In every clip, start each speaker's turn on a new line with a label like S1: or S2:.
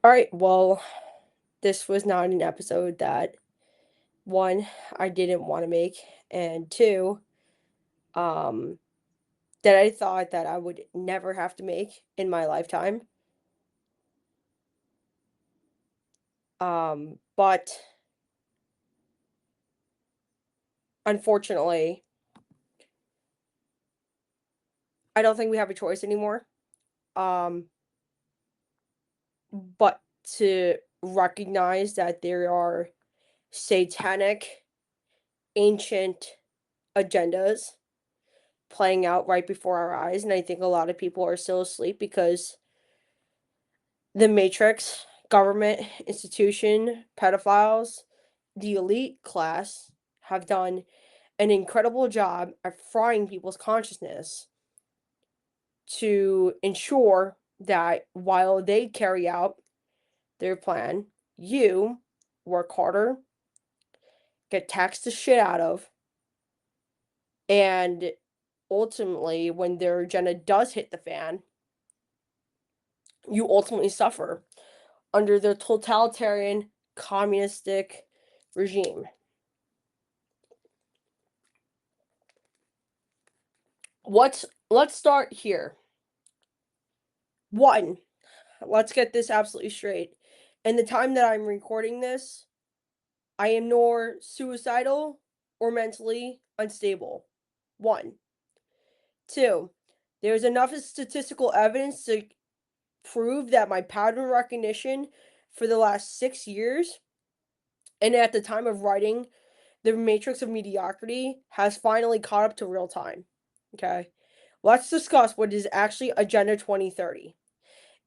S1: All right, well, this was not an episode that one, I didn't want to make, and two, um, that I thought that I would never have to make in my lifetime. But unfortunately, I don't think we have a choice anymore. Um, but to recognize that there are satanic, ancient agendas playing out right before our eyes, and I think a lot of people are still asleep because the Matrix, government, institution, pedophiles, the elite class have done an incredible job at frying people's consciousness to ensure that while they carry out their plan, you work harder, get taxed the shit out of, and ultimately, when their agenda does hit the fan, you ultimately suffer under the totalitarian communistic regime. Let's start here. One, let's get this absolutely straight. In the time that I'm recording this, I am nor suicidal or mentally unstable. One. Two, there's enough statistical evidence to prove that my pattern recognition for the last 6 years, and at the time of writing The Matrix of Mediocrity, has finally caught up to real time. Okay? Let's discuss what is actually Agenda 2030.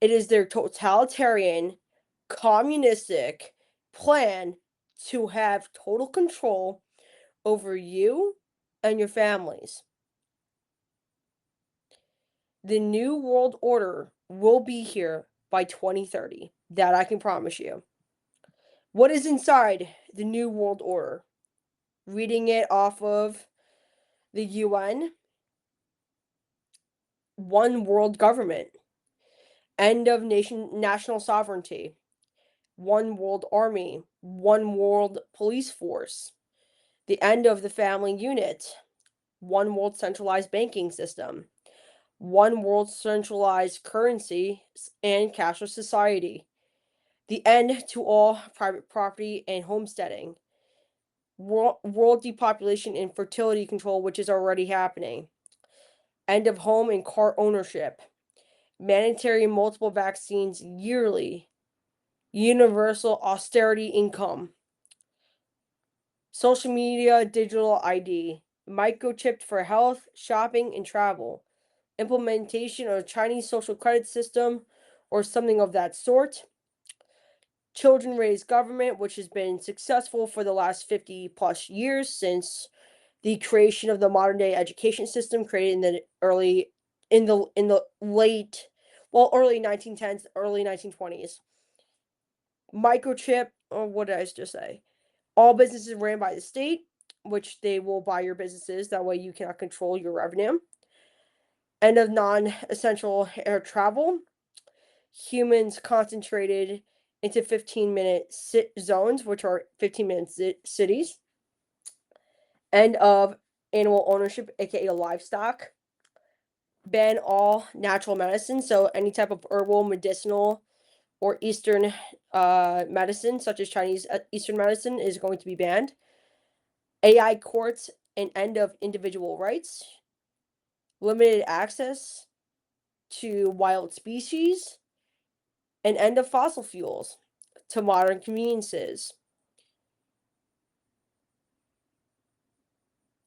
S1: It is their totalitarian, communistic plan to have total control over you and your families. The New World Order will be here by 2030. That I can promise you. What is inside the New World Order? Reading it off of the UN: one world government, end of national sovereignty, one world army, one world police force, the end of the family unit, one world centralized banking system, one world centralized currency and cashless society, the end to all private property and homesteading, world depopulation and fertility control, which is already happening, end of home and car ownership, mandatory multiple vaccines yearly, universal austerity income, social media digital ID, microchipped for health, shopping, and travel, implementation of a Chinese social credit system or something of that sort, children raised government, which has been successful for the last 50 plus years since the creation of the modern day education system created in the late, well, early 1910s, early 1920s. Microchip, or what did I just say? All businesses ran by the state, which they will buy your businesses. That way you cannot control your revenue. End of non-essential air travel. Humans concentrated into 15-minute zones, which are 15-minute cities. End of animal ownership, aka livestock. Ban all natural medicine, so any type of herbal, medicinal, or Eastern medicine, such as Chinese Eastern medicine, is going to be banned. AI courts and end of individual rights. Limited access to wild species, and end of fossil fuels to modern conveniences.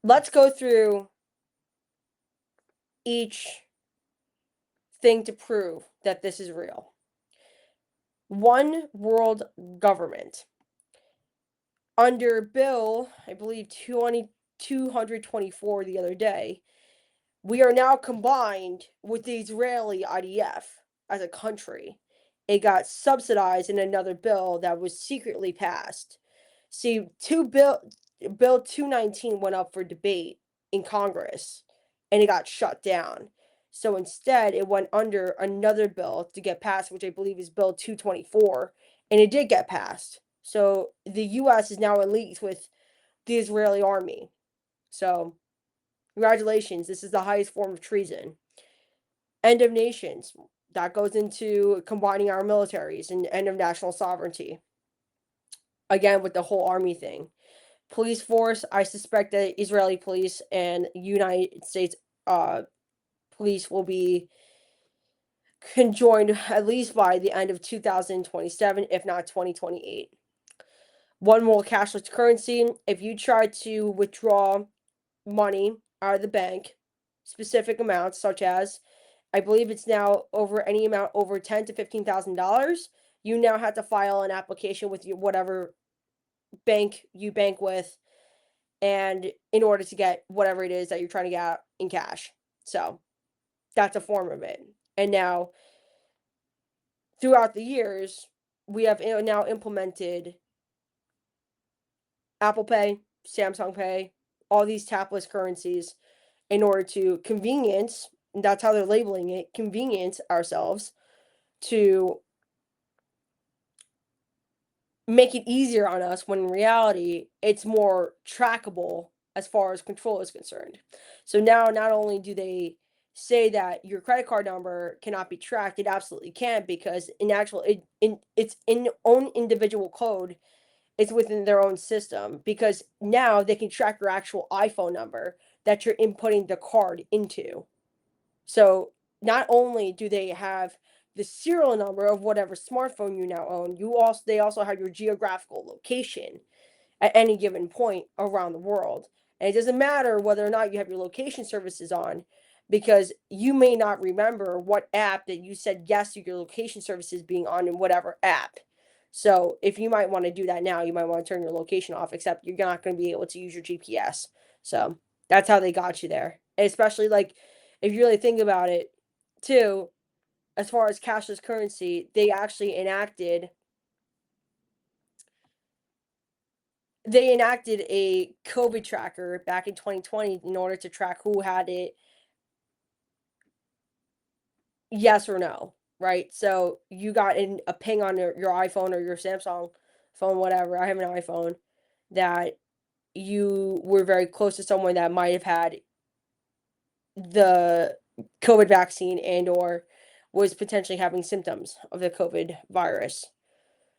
S1: Let's go through each thing to prove that this is real. One world government. Under Bill, I believe 224 the other day, we are now combined with the Israeli IDF as a country. It got subsidized in another bill that was secretly passed. See, Bill 219 went up for debate in Congress and it got shut down. So instead, it went under another bill to get passed, which I believe is Bill 224, and it did get passed. So the U.S. is now in league with the Israeli army. So congratulations, this is the highest form of treason. End of nations. That goes into combining our militaries and end of national sovereignty. Again, with the whole army thing. Police force, I suspect that Israeli police and United States police will be conjoined at least by the end of 2027, if not 2028. One more cashless currency. If you try to withdraw money out of the bank, specific amounts such as, I believe it's now over any amount over $10,000 to $15,000, you now have to file an application with your whatever bank you bank with, and in order to get whatever it is that you're trying to get in cash. So that's a form of it. And now throughout the years, we have now implemented Apple Pay, Samsung Pay, all these tapless currencies in order to convenience, and that's how they're labeling it, convenience ourselves to make it easier on us, when in reality it's more trackable as far as control is concerned. So now not only do they say that your credit card number cannot be tracked, it absolutely can, because in actual it's in own individual code, it's within their own system, because now they can track your actual iPhone number that you're inputting the card into. So not only do they have the serial number of whatever smartphone you now own, they also have your geographical location at any given point around the world. And it doesn't matter whether or not you have your location services on, because you may not remember what app that you said yes to your location services being on in whatever app. So if you might want to do that now, you might want to turn your location off, except you're not going to be able to use your GPS. So that's how they got you there. And especially like if you really think about it too, as far as cashless currency, they actually enacted a COVID tracker back in 2020 in order to track who had it, yes or no, right? So you got a ping on your iPhone or your Samsung phone, whatever. I have an iPhone, that you were very close to someone that might have had the COVID vaccine and or was potentially having symptoms of the COVID virus.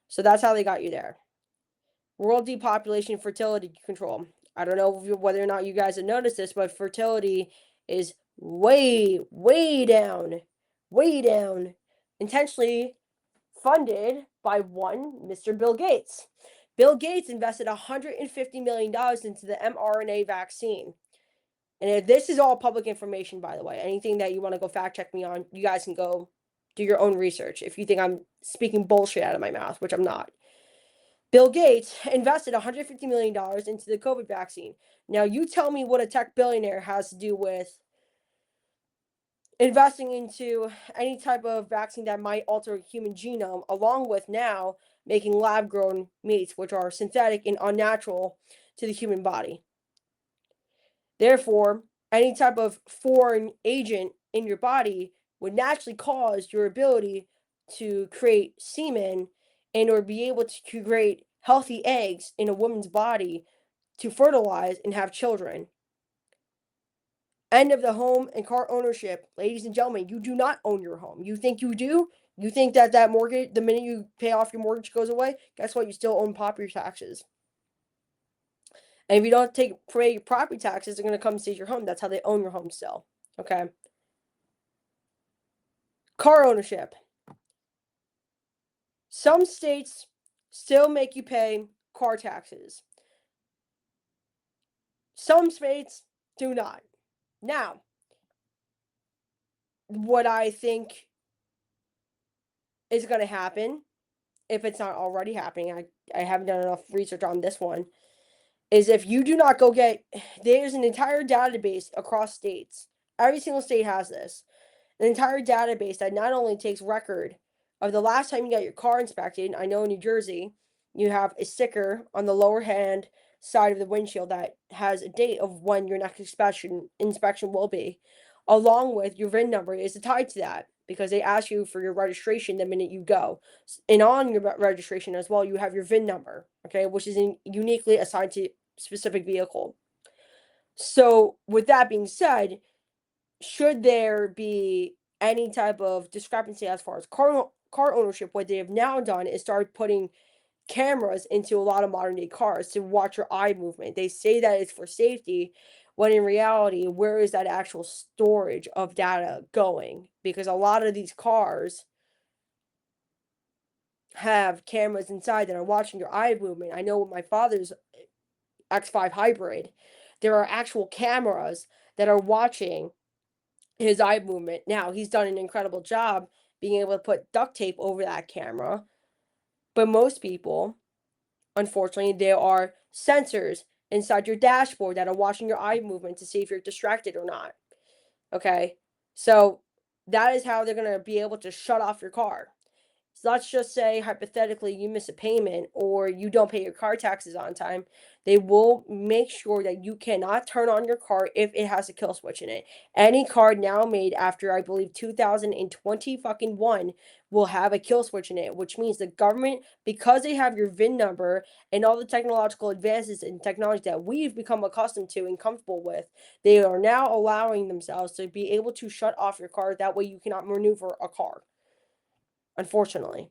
S1: So that's how they got you there. World depopulation, fertility control. I don't know whether or not you guys have noticed this, but fertility is way, way down, intentionally funded by one Mr. Bill Gates. Bill Gates invested $150 million into the mRNA vaccine. And this is all public information, by the way. Anything that you want to go fact check me on, you guys can go do your own research if you think I'm speaking bullshit out of my mouth, which I'm not. Bill Gates invested $150 million into the COVID vaccine. Now, you tell me what a tech billionaire has to do with investing into any type of vaccine that might alter human genome, along with now making lab-grown meats, which are synthetic and unnatural to the human body. Therefore, any type of foreign agent in your body would naturally cause your ability to create semen and or be able to create healthy eggs in a woman's body to fertilize and have children. End of the home and car ownership. Ladies and gentlemen, you do not own your home. You think you do? You think that mortgage, the minute you pay off your mortgage, goes away? Guess what? You still own property taxes. And if you don't pay your property taxes, they're going to come seize your home. That's how they own your home still. Okay. Car ownership. Some states still make you pay car taxes. Some states do not. Now, what I think is going to happen, if it's not already happening, I haven't done enough research on this one, is if you do not go there's an entire database across states. Every single state has this. An entire database that not only takes record of the last time you got your car inspected. I know in New Jersey, you have a sticker on the lower hand side of the windshield that has a date of when your next inspection will be. along with your VIN number is tied to that, because they ask you for your registration the minute you go. And on your registration as well, you have your VIN number, okay, which is uniquely assigned to specific vehicle. So with that being said, should there be any type of discrepancy as far as car ownership, what they have now done is start putting cameras into a lot of modern day cars to watch your eye movement. They say that it's for safety, when in reality, where is that actual storage of data going? Because a lot of these cars have cameras inside that are watching your eye movement. I know with my father's X5 hybrid, there are actual cameras that are watching his eye movement. Now, he's done an incredible job being able to put duct tape over that camera, but most people, unfortunately, there are sensors inside your dashboard that are watching your eye movement to see if you're distracted or not. Okay? So that is how they're going to be able to shut off your car. So let's just say, hypothetically, you miss a payment or you don't pay your car taxes on time. They will make sure that you cannot turn on your car if it has a kill switch in it. Any car now made after, I believe, 2020 fucking one will have a kill switch in it, which means the government, because they have your VIN number and all the technological advances in technology that we've become accustomed to and comfortable with, they are now allowing themselves to be able to shut off your car. That way you cannot maneuver a car, unfortunately.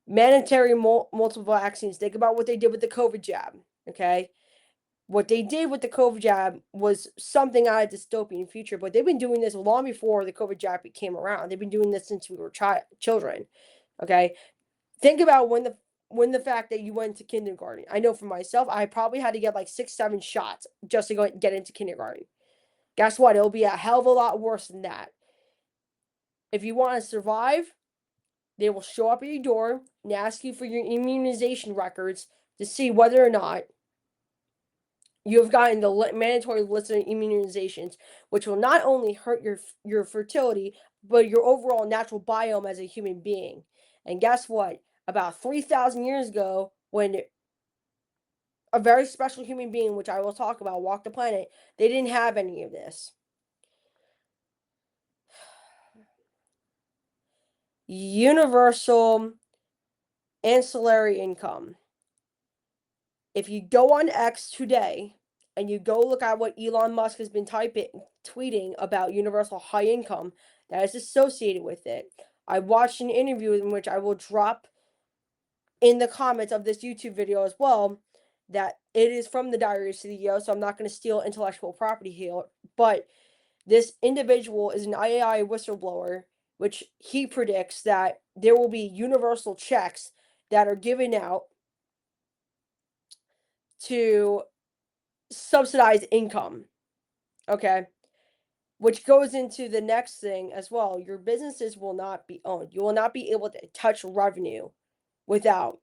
S1: Mandatory multiple vaccines. Think about what they did with the COVID jab. Okay, what they did with the COVID jab was something out of dystopian future, but they've been doing this long before the COVID jab came around. They've been doing this since we were children. Okay, think about when the fact that you went to kindergarten. I know for myself, I probably had to get like 6, 7 shots just to get into kindergarten. Guess what? It'll be a hell of a lot worse than that. If you want to survive, they will show up at your door and ask you for your immunization records to see whether or not you have gotten the mandatory list of immunizations, which will not only hurt your fertility, but your overall natural biome as a human being. And guess what? About 3,000 years ago, when a very special human being, which I will talk about, walked the planet, they didn't have any of this. Universal ancillary income. If you go on X today and you go look at what Elon Musk has been tweeting about universal high income that is associated with it, I watched an interview in which I will drop in the comments of this YouTube video as well, that it is from the Diary of a CEO, so I'm not going to steal intellectual property here, but this individual is an AI whistleblower, which he predicts that there will be universal checks that are given out to subsidize income. Okay. Which goes into the next thing as well. Your businesses will not be owned. You will not be able to touch revenue without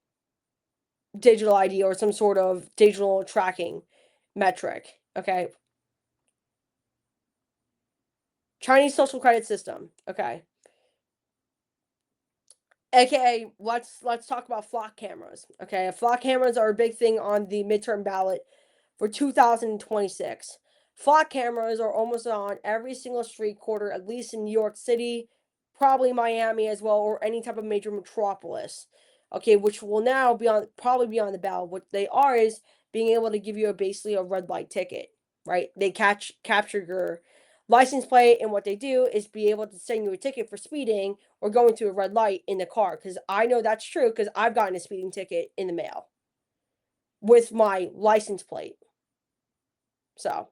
S1: digital ID or some sort of digital tracking metric. Okay. Chinese social credit system. Okay. AKA, let's talk about flock cameras. Okay, flock cameras are a big thing on the midterm ballot for 2026. Flock cameras are almost on every single street corner, at least in New York City, probably Miami as well, or any type of major metropolis. Okay, which will now probably be on the ballot. What they are is being able to give you basically a red light ticket, right? They capture your license plate, and what they do is be able to send you a ticket for speeding or going through a red light in the car. Because I know that's true, because I've gotten a speeding ticket in the mail with my license plate. So,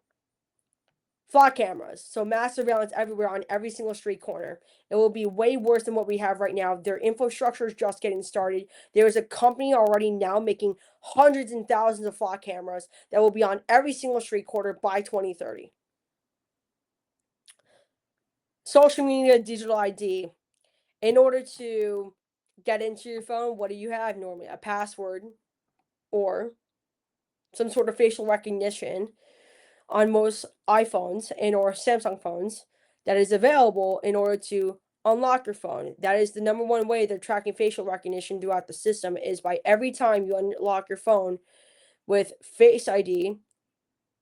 S1: flock cameras. So, mass surveillance everywhere on every single street corner. It will be way worse than what we have right now. Their infrastructure is just getting started. There is a company already now making hundreds and thousands of flock cameras that will be on every single street corner by 2030. Social media, digital ID. In order to get into your phone, what do you have normally? A password or some sort of facial recognition on most iPhones and or Samsung phones that is available in order to unlock your phone. That is the number one way they're tracking facial recognition throughout the system, is by every time you unlock your phone with Face ID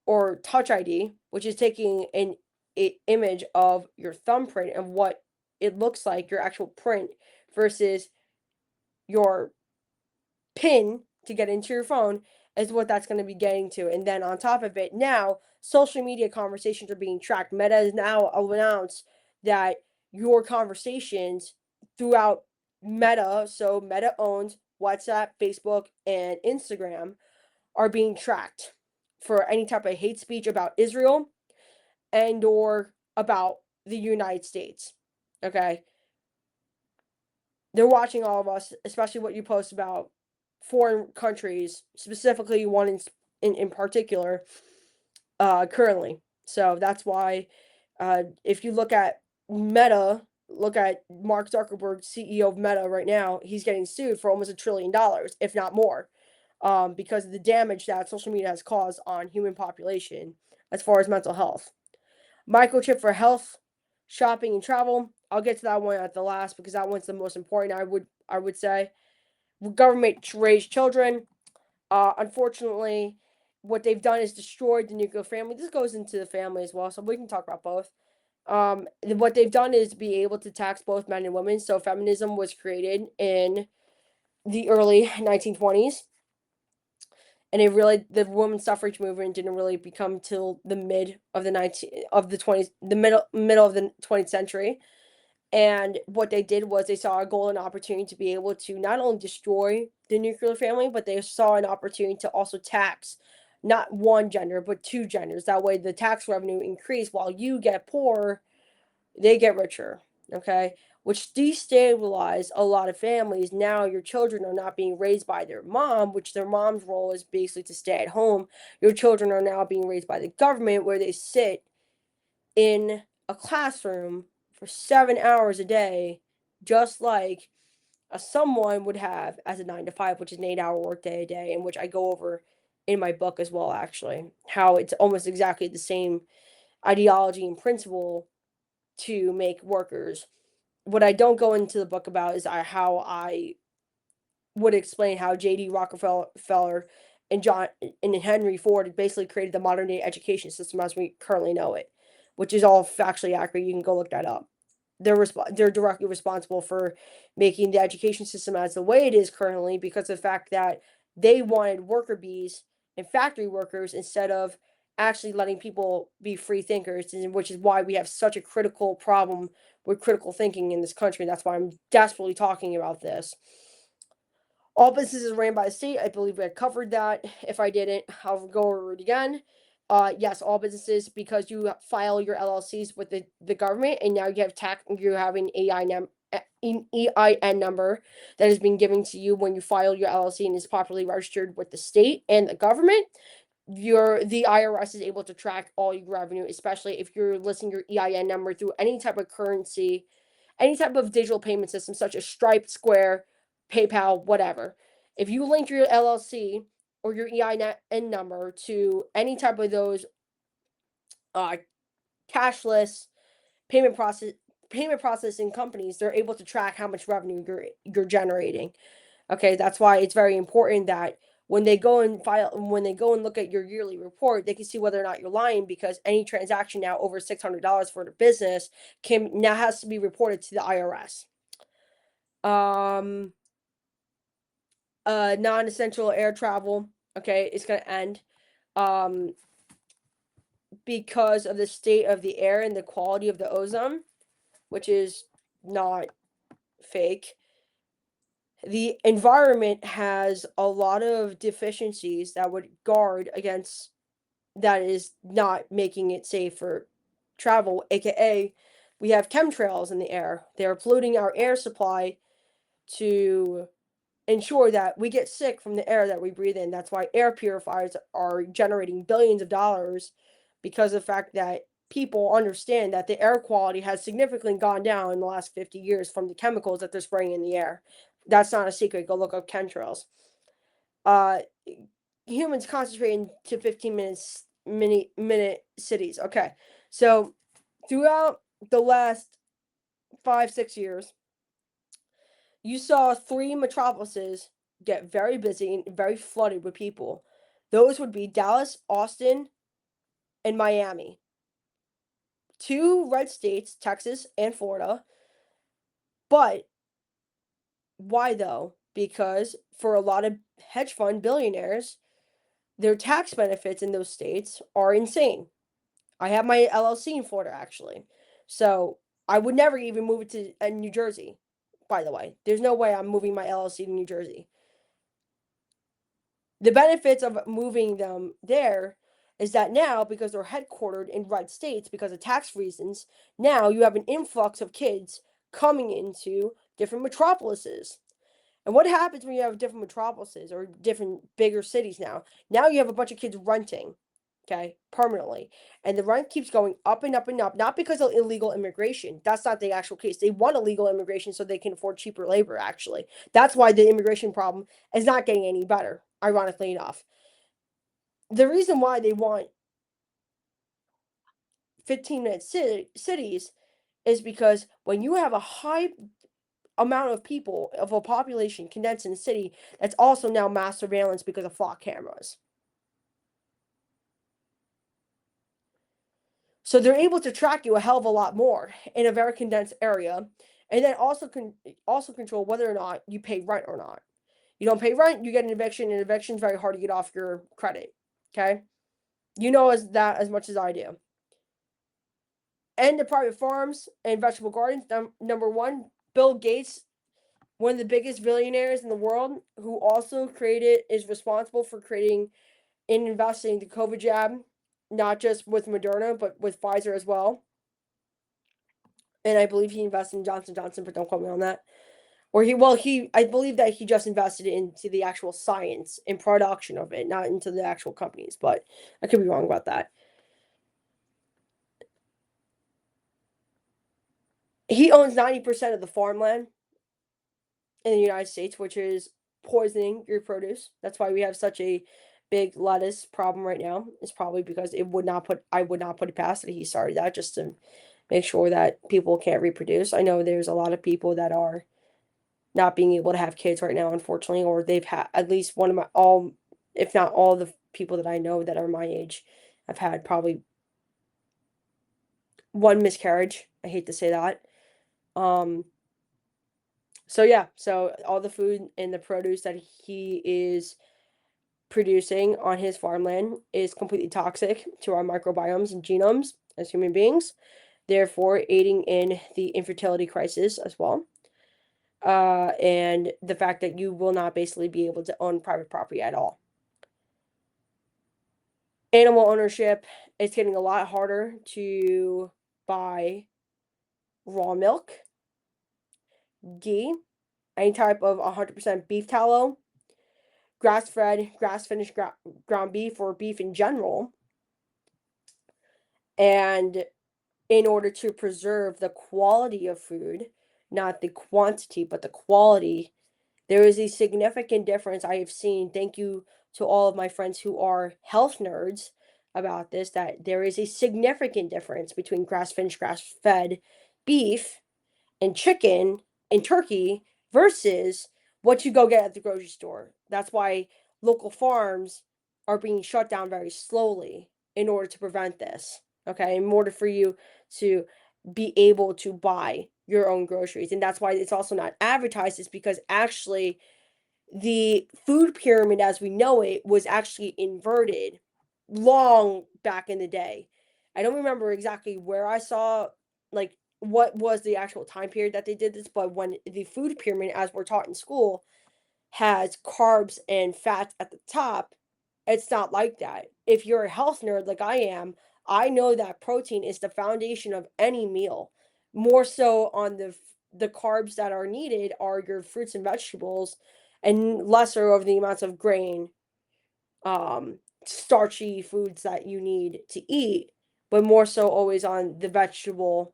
S1: or Touch ID, which is taking an image of your thumbprint and what it looks like, your actual print, versus your pin to get into your phone, is what that's going to be getting to. And then on top of it, now social media conversations are being tracked. Meta has now announced that your conversations throughout Meta, so Meta owns WhatsApp, Facebook, and Instagram, are being tracked for any type of hate speech about Israel and or about the United States. Okay? They're watching all of us, especially what you post about foreign countries, specifically one in particular, currently. So that's why, if you look at Meta, look at Mark Zuckerberg, CEO of Meta right now, he's getting sued for almost $1 trillion, if not more, because of the damage that social media has caused on human population as far as mental health. Microchip for health, shopping, and travel. I'll get to that one at the last because that one's the most important. I would say government raised children. Unfortunately, what they've done is destroyed the nuclear family. This goes into the family as well, so we can talk about both. What they've done is be able to tax both men and women. So feminism was created in the early 1920s, and the women's suffrage movement didn't really become till the mid of the 20s, the middle of the 20th century. And what they did was they saw a golden opportunity to be able to not only destroy the nuclear family, but they saw an opportunity to also tax not one gender, but two genders. That way the tax revenue increased while you get poor, they get richer. Okay. Which destabilized a lot of families. Now your children are not being raised by their mom, which their mom's role is basically to stay at home. Your children are now being raised by the government, where they sit in a classroom for 7 hours a day, just like someone would have as a 9 to 5, which is an 8 hour workday a day, in which I go over in my book as well, actually, how it's almost exactly the same ideology and principle to make workers. What I don't go into the book about is how I would explain how J.D. Rockefeller and John and Henry Ford basically created the modern day education system as we currently know it, which is all factually accurate. You can go look that up. They're directly responsible for making the education system as the way it is currently because of the fact that they wanted worker bees and factory workers instead of actually letting people be free thinkers, which is why we have such a critical problem with critical thinking in this country. That's why I'm desperately talking about this. All businesses ran by the state. I believe I covered that. If I didn't, I'll go over it again. Yes, all businesses, because you file your LLCs with the government, and now you have an EIN number that has been given to you when you file your LLC and is properly registered with the state and the government. The IRS is able to track all your revenue, especially if you're listing your EIN number through any type of currency, any type of digital payment system such as Stripe, Square, PayPal, whatever. If you link your LLC or your EIN number to any type of those uh, cashless payment processing companies, they're able to track how much revenue you're generating. Okay, that's why it's very important that when they go and look at your yearly report, they can see whether or not you're lying, because any transaction now over $600 for the business now has to be reported to the IRS. Non-essential air travel, okay, it's going to end because of the state of the air and the quality of the ozone, which is not fake. The environment has a lot of deficiencies that would guard against that, is not making it safe for travel, aka we have chemtrails in the air. They're polluting our air supply to ensure that we get sick from the air that we breathe in. That's why air purifiers are generating billions of dollars, because of the fact that people understand that the air quality has significantly gone down in the last 50 years from the chemicals that they're spraying in the air. That's not a secret. Go look up chemtrails. Uh, Humans concentrating to 15 minute cities. Okay, so throughout the last 5-6 years, you saw 3 metropolises get very busy and very flooded with people. Those would be Dallas, Austin, and Miami. 2 red states, Texas and Florida. But why though? Because for a lot of hedge fund billionaires, their tax benefits in those states are insane. I have my LLC in Florida actually. So I would never even move it to New Jersey, by the way. There's no way I'm moving my LLC to New Jersey. The benefits of moving them there is that now, because they're headquartered in red states because of tax reasons, now you have an influx of kids coming into different metropolises. And what happens when you have different metropolises or different bigger cities now? Now you have a bunch of kids renting, okay, permanently. And the rent keeps going up and up and up, not because of illegal immigration. That's not the actual case. They want illegal immigration so they can afford cheaper labor, actually. That's why the immigration problem is not getting any better, ironically enough. The reason why they want 15-minute cities is because when you have a high amount of people, of a population condensed in a city, that's also now mass surveillance because of flock cameras. So they're able to track you a hell of a lot more in a very condensed area, and then also control whether or not you pay rent or not. You don't pay rent, you get an eviction, and eviction is very hard to get off your credit. Okay, you know as much as I do. And the private farms and vegetable gardens. Number one, Bill Gates, one of the biggest billionaires in the world, who also is responsible for creating and investing the COVID jab, not just with Moderna, but with Pfizer as well. And I believe he invested in Johnson Johnson, but don't quote me on that. I believe that he just invested into the actual science and production of it, not into the actual companies, but I could be wrong about that. He owns 90% of the farmland in the United States, which is poisoning your produce. That's why we have such a big lettuce problem right now. It's probably because I would not put it past it. He started that just to make sure that people can't reproduce. I know there's a lot of people that are not being able to have kids right now, unfortunately, or they've had at least one of if not all the people that I know that are my age, have had probably one miscarriage. I hate to say that. So yeah, so all the food and the produce that he is producing on his farmland is completely toxic to our microbiomes and genomes as human beings, therefore aiding in the infertility crisis as well. And the fact that you will not basically be able to own private property at all. Animal ownership, it's getting a lot harder to buy raw milk, ghee, any type of 100% beef tallow, grass-fed, grass-finished ground beef, or beef in general. And in order to preserve the quality of food, not the quantity, but the quality, there is a significant difference I have seen. Thank you to all of my friends who are health nerds about this, that there is a significant difference between grass-finished, grass-fed beef and chicken and turkey versus what you go get at the grocery store. That's why local farms are being shut down very slowly in order to prevent this. Okay, in order for you to be able to buy your own groceries. And that's why it's also not advertised, is because actually the food pyramid as we know it was actually inverted long back in the day. I don't remember exactly where I saw, like, what was the actual time period that they did this, but when the food pyramid, as we're taught in school, has carbs and fats at the top, it's not like that. If you're a health nerd like I am, I know that protein is the foundation of any meal. More so on the carbs that are needed are your fruits and vegetables, and lesser of the amounts of grain, starchy foods that you need to eat, but more so always on the vegetable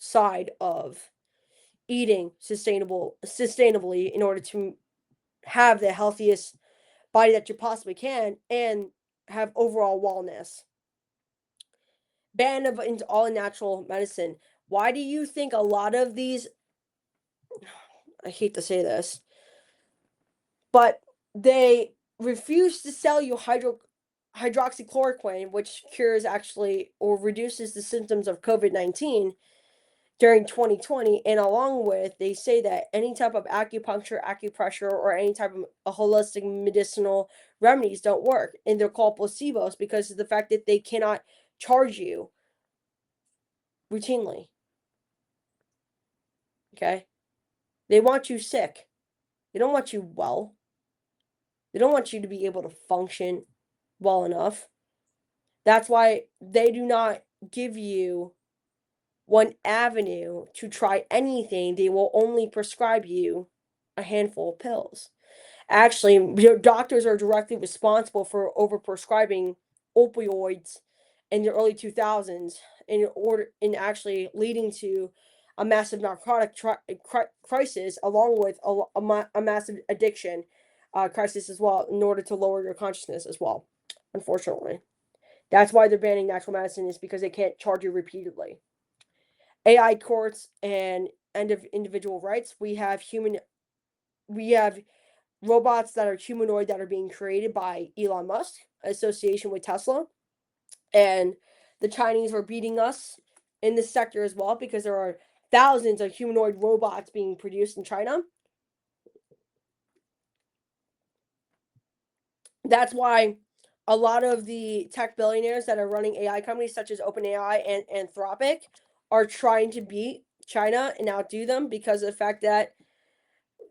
S1: side of eating sustainably in order to have the healthiest body that you possibly can and have overall wellness. Ban of into all natural medicine. Why do you think a lot of these, I hate to say this, but they refuse to sell you hydroxychloroquine, which cures actually or reduces the symptoms of COVID-19 during 2020. And along with, they say that any type of acupuncture, acupressure, or any type of holistic medicinal remedies don't work. And they're called placebos because of the fact that they cannot charge you routinely. Okay? They want you sick. They don't want you well. They don't want you to be able to function well enough. That's why they do not give you one avenue to try anything. They will only prescribe you a handful of pills. Actually, your doctors are directly responsible for overprescribing opioids in the early 2000s in actually leading to a massive narcotic crisis, along with a massive addiction crisis as well, in order to lower your consciousness as well. Unfortunately, that's why they're banning natural medicine, is because they can't charge you repeatedly. AI courts and end of individual rights. We have robots that are humanoid that are being created by Elon Musk, association with Tesla, and the Chinese are beating us in this sector as well, because there are thousands of humanoid robots being produced in China. That's why a lot of the tech billionaires that are running AI companies, such as OpenAI and Anthropic, are trying to beat China and outdo them, because of the fact that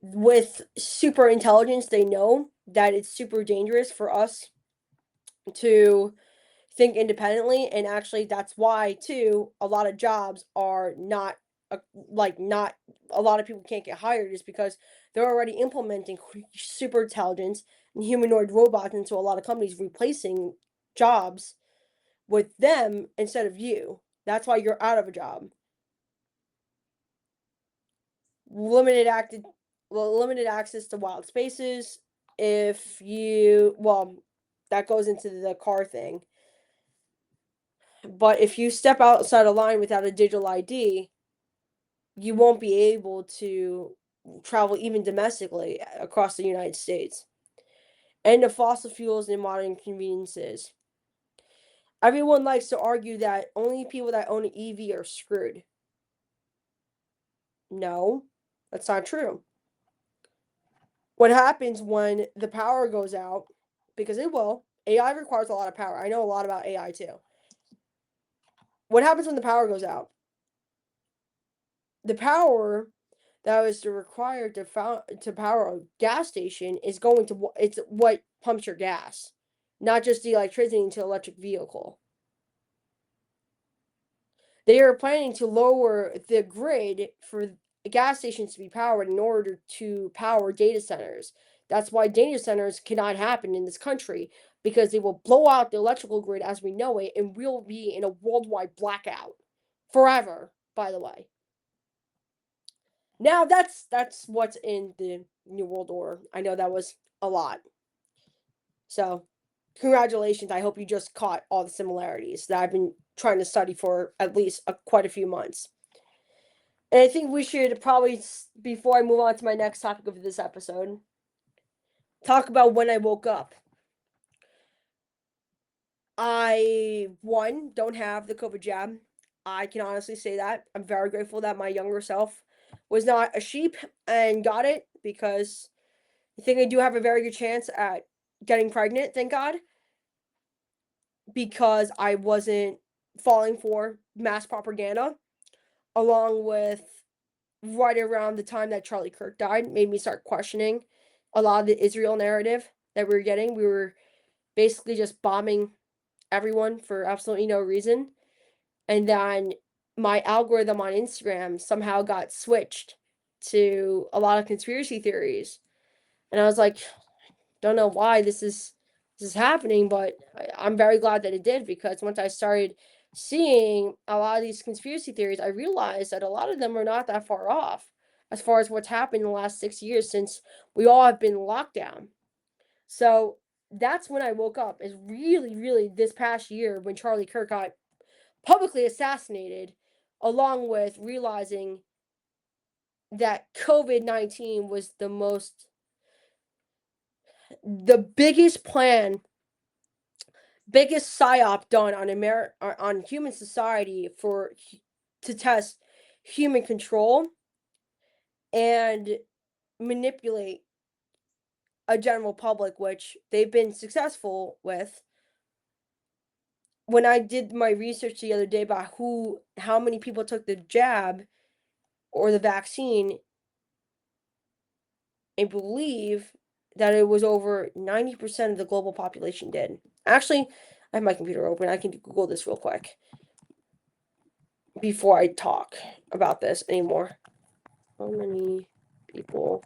S1: with super intelligence, they know that it's super dangerous for us to think independently. And actually, that's why too a lot of jobs are not not a lot of people can't get hired, is because they're already implementing super intelligence and humanoid robots into a lot of companies, replacing jobs with them instead of you. That's why you're out of a job. Limited acted limited access to wild spaces. If you, well, that goes into the car thing. But if you step outside a line without a digital ID, you won't be able to travel even domestically across the United States. End of fossil fuels and modern conveniences. Everyone likes to argue that only people that own an EV are screwed. No, that's not true. What happens when the power goes out, because it will, AI requires a lot of power. I know a lot about AI too. What happens when the power goes out? The power that was required to power a gas station is going to, it's what pumps your gas, not just the electricity into electric vehicle. They are planning to lower the grid for gas stations to be powered in order to power data centers. That's why data centers cannot happen in this country, because they will blow out the electrical grid as we know it, and we'll be in a worldwide blackout forever, by the way. Now that's what's in the New World Order. I know that was a lot. So, congratulations. I hope you just caught all the similarities that I've been trying to study for at least quite a few months. And I think we should probably, before I move on to my next topic of this episode, talk about when I woke up. I, one, don't have the COVID jab. I can honestly say that. I'm very grateful that my younger self was not a sheep and got it, because I think I do have a very good chance at getting pregnant, thank God, because I wasn't falling for mass propaganda, along with right around the time that Charlie Kirk died, made me start questioning a lot of the Israel narrative that we were getting. We were basically just bombing everyone for absolutely no reason. And then my algorithm on Instagram somehow got switched to a lot of conspiracy theories. And I was like, don't know why this is happening, but I'm very glad that it did, because once I started seeing a lot of these conspiracy theories, I realized that a lot of them are not that far off as far as what's happened in the last 6 years, since we all have been locked down. So that's when I woke up, is really, really this past year, when Charlie Kirk got publicly assassinated, along with realizing that COVID-19 was the biggest plan biggest psyop done on human society to test human control and manipulate a general public, which they've been successful with. When I did my research the other day about how many people took the jab or the vaccine, I believe that it was over 90% of the global population did. Actually, I have my computer open. I can Google this real quick before I talk about this anymore. How many people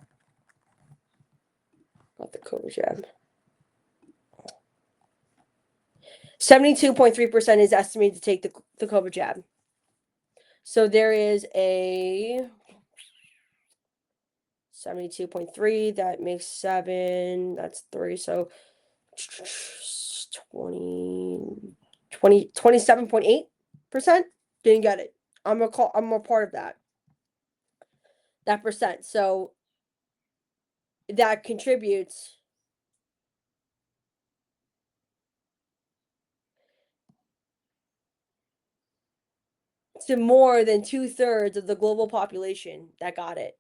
S1: got the COVID jab? 72.3% is estimated to take the COVID jab. So there is a 72.3, that makes 7, that's 3, so 27.8% didn't get it. I'm a part of that percent. So that contributes to more than 2/3 of the global population that got it.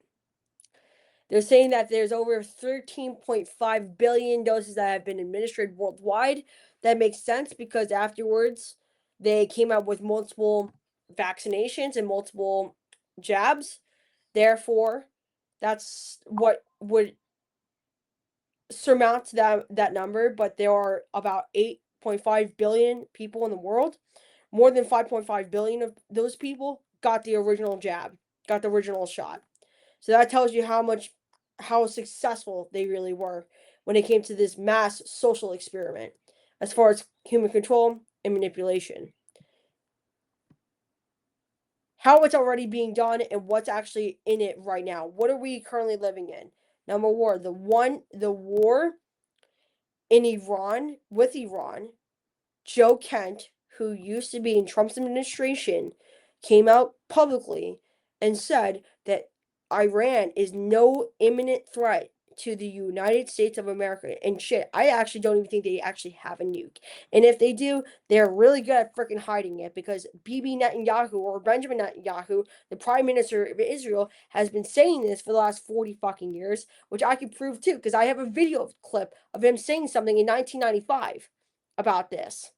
S1: They're saying that there's over 13.5 billion doses that have been administered worldwide. That makes sense because afterwards they came out with multiple vaccinations and multiple jabs. Therefore, that's what would surmount that number, but there are about 8.5 billion people in the world. More than 5.5 billion of those people got the original jab, got the original shot. So that tells you how successful they really were when it came to this mass social experiment as far as human control and manipulation. How it's already being done and what's actually in it right now. What are we currently living in? Number one, the war in Iran with Iran. Joe Kent, who used to be in Trump's administration, came out publicly and said that Iran is no imminent threat to the United States of America. And shit, I actually don't even think they actually have a nuke. And if they do, they're really good at freaking hiding it because Bibi Netanyahu or Benjamin Netanyahu, the Prime Minister of Israel, has been saying this for the last 40 fucking years, which I can prove too because I have a video clip of him saying something in 1995 about this.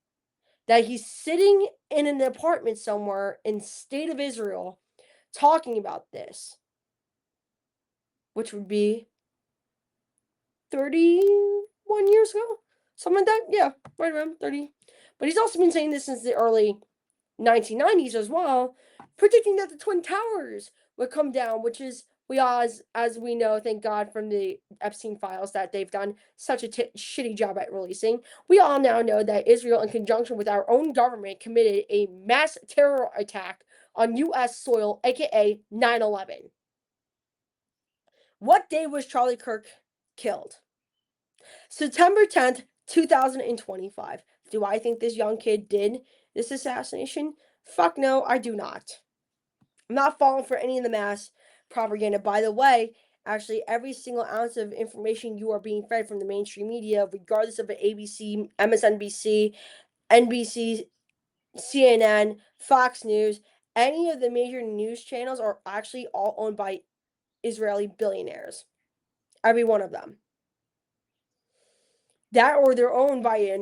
S1: That he's sitting in an apartment somewhere in state of Israel talking about this, which would be 31 years ago, something like that. Yeah, right around 30. But he's also been saying this since the early 1990s as well, predicting that the Twin Towers would come down, which is we all, as we know, thank God from the Epstein files that they've done such a shitty job at releasing. We all now know that Israel, in conjunction with our own government, committed a mass terror attack on U.S. soil, aka 9/11. What day was Charlie Kirk killed? September 10th, 2025. Do I think this young kid did this assassination? Fuck no, I do not. I'm not falling for any of the mass propaganda. By the way, actually, every single ounce of information you are being fed from the mainstream media, regardless of it ABC, MSNBC, NBC, CNN, Fox News, any of the major news channels are actually all owned by Israeli billionaires. Every one of them. That or they're owned by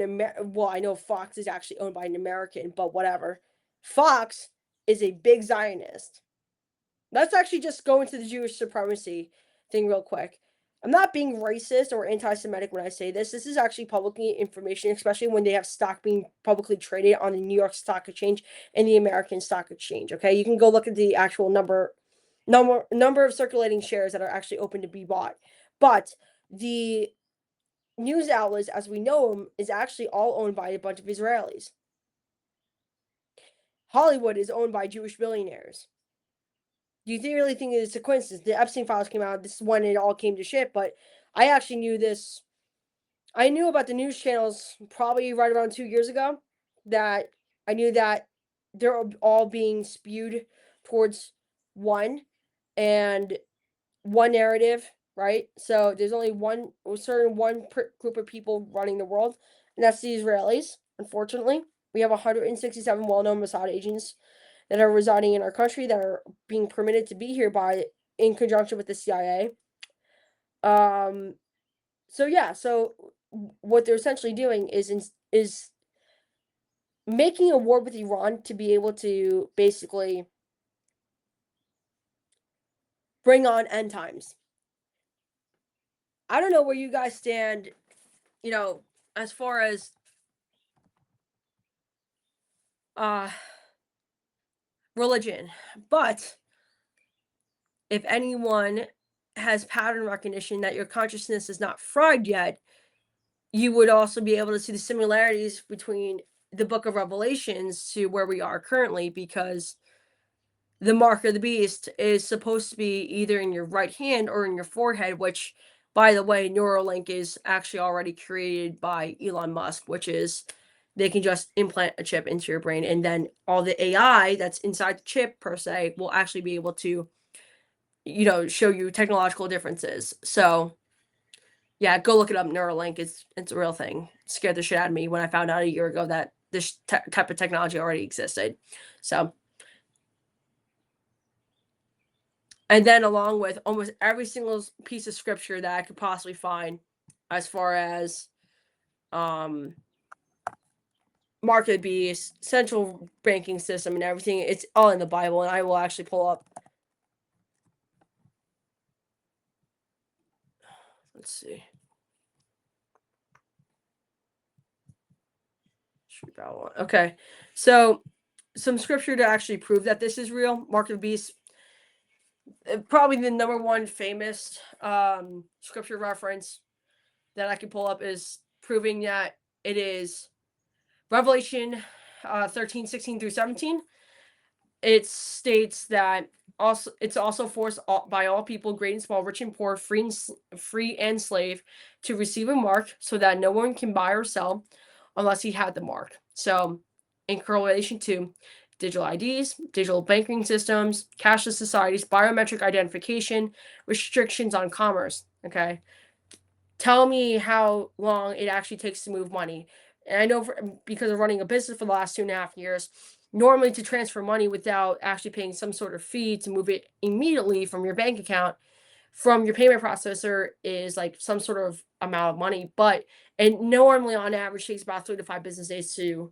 S1: well, I know Fox is actually owned by an American, but whatever. Fox is a big Zionist. Let's actually just go into the Jewish supremacy thing real quick. I'm not being racist or anti-Semitic when I say this. This is actually publicly information, especially when they have stock being publicly traded on the New York Stock Exchange and the American Stock Exchange. Okay, you can go look at the actual number of circulating shares that are actually open to be bought. But the news outlets, as we know them, is actually all owned by a bunch of Israelis. Hollywood is owned by Jewish billionaires. Do you really think it's a coincidence? The Epstein files came out. This is when it all came to shit. But I actually knew this. I knew about the news channels probably right around 2 years ago. That I knew that they're all being spewed towards one and one narrative, right? So there's only one certain group of people running the world, and that's the Israelis, unfortunately. We have 167 well-known Mossad agents that are residing in our country that are being permitted to be here by in conjunction with the CIA. So yeah, so what they're essentially doing is making a war with Iran to be able to basically bring on end times. I don't know where you guys stand, as far as uh religion, but if anyone has pattern recognition that your consciousness is not fried yet, you would also be able to see the similarities between the book of Revelations to where we are currently, because the mark of the beast is supposed to be either in your right hand or in your forehead, which, by the way, Neuralink is actually already created by Elon Musk, which is they can just implant a chip into your brain, and then all the AI that's inside the chip, per se, will actually be able to, show you technological differences. So, yeah, go look it up. Neuralink, it's a real thing. It scared the shit out of me when I found out a year ago that this type of technology already existed. So, and then along with almost every single piece of scripture that I could possibly find, as far as market beast, central banking system, and everything, it's all in the Bible, and I will actually pull up. Let's see. Okay, so some scripture to actually prove that this is real. Mark of the Beast, probably the number one famous scripture reference that I can pull up is proving that it is Revelation 13, 16 through 17. It states that it's also forced by all people, great and small, rich and poor, free and slave, to receive a mark, so that no one can buy or sell unless he had the mark. So, in correlation to digital IDs, digital banking systems, cashless societies, biometric identification, restrictions on commerce. Okay, tell me how long it actually takes to move money. And I know because of running a business for the last 2.5 years, normally to transfer money without actually paying some sort of fee to move it immediately from your bank account from your payment processor is like some sort of amount of money. But it normally on average takes about 3 to 5 business days to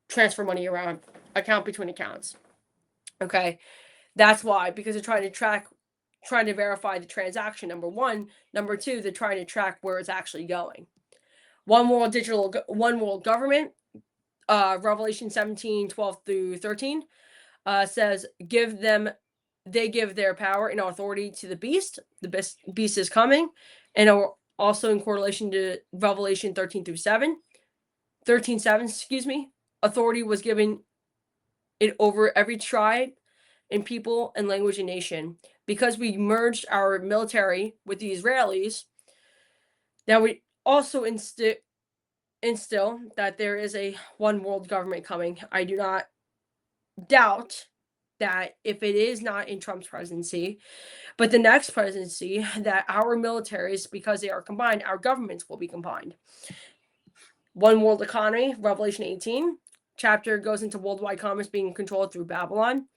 S1: transfer money around account between accounts. Okay. That's why, because they're trying to verify the transaction, number one. Number two, they're trying to track where it's actually going. One world government, Revelation 17, 12 through 13, says, they give their power and authority to the beast. The beast is coming. And also in correlation to Revelation 13 through 7, 13:7, excuse me, authority was given it over every tribe and people and language and nation. Because we merged our military with the Israelis, now we also instill that there is a one world government coming. I do not doubt that if it is not in Trump's presidency, but the next presidency, that our militaries, because they are combined, our governments will be combined. One world economy, Revelation 18 chapter goes into worldwide commerce being controlled through Babylon,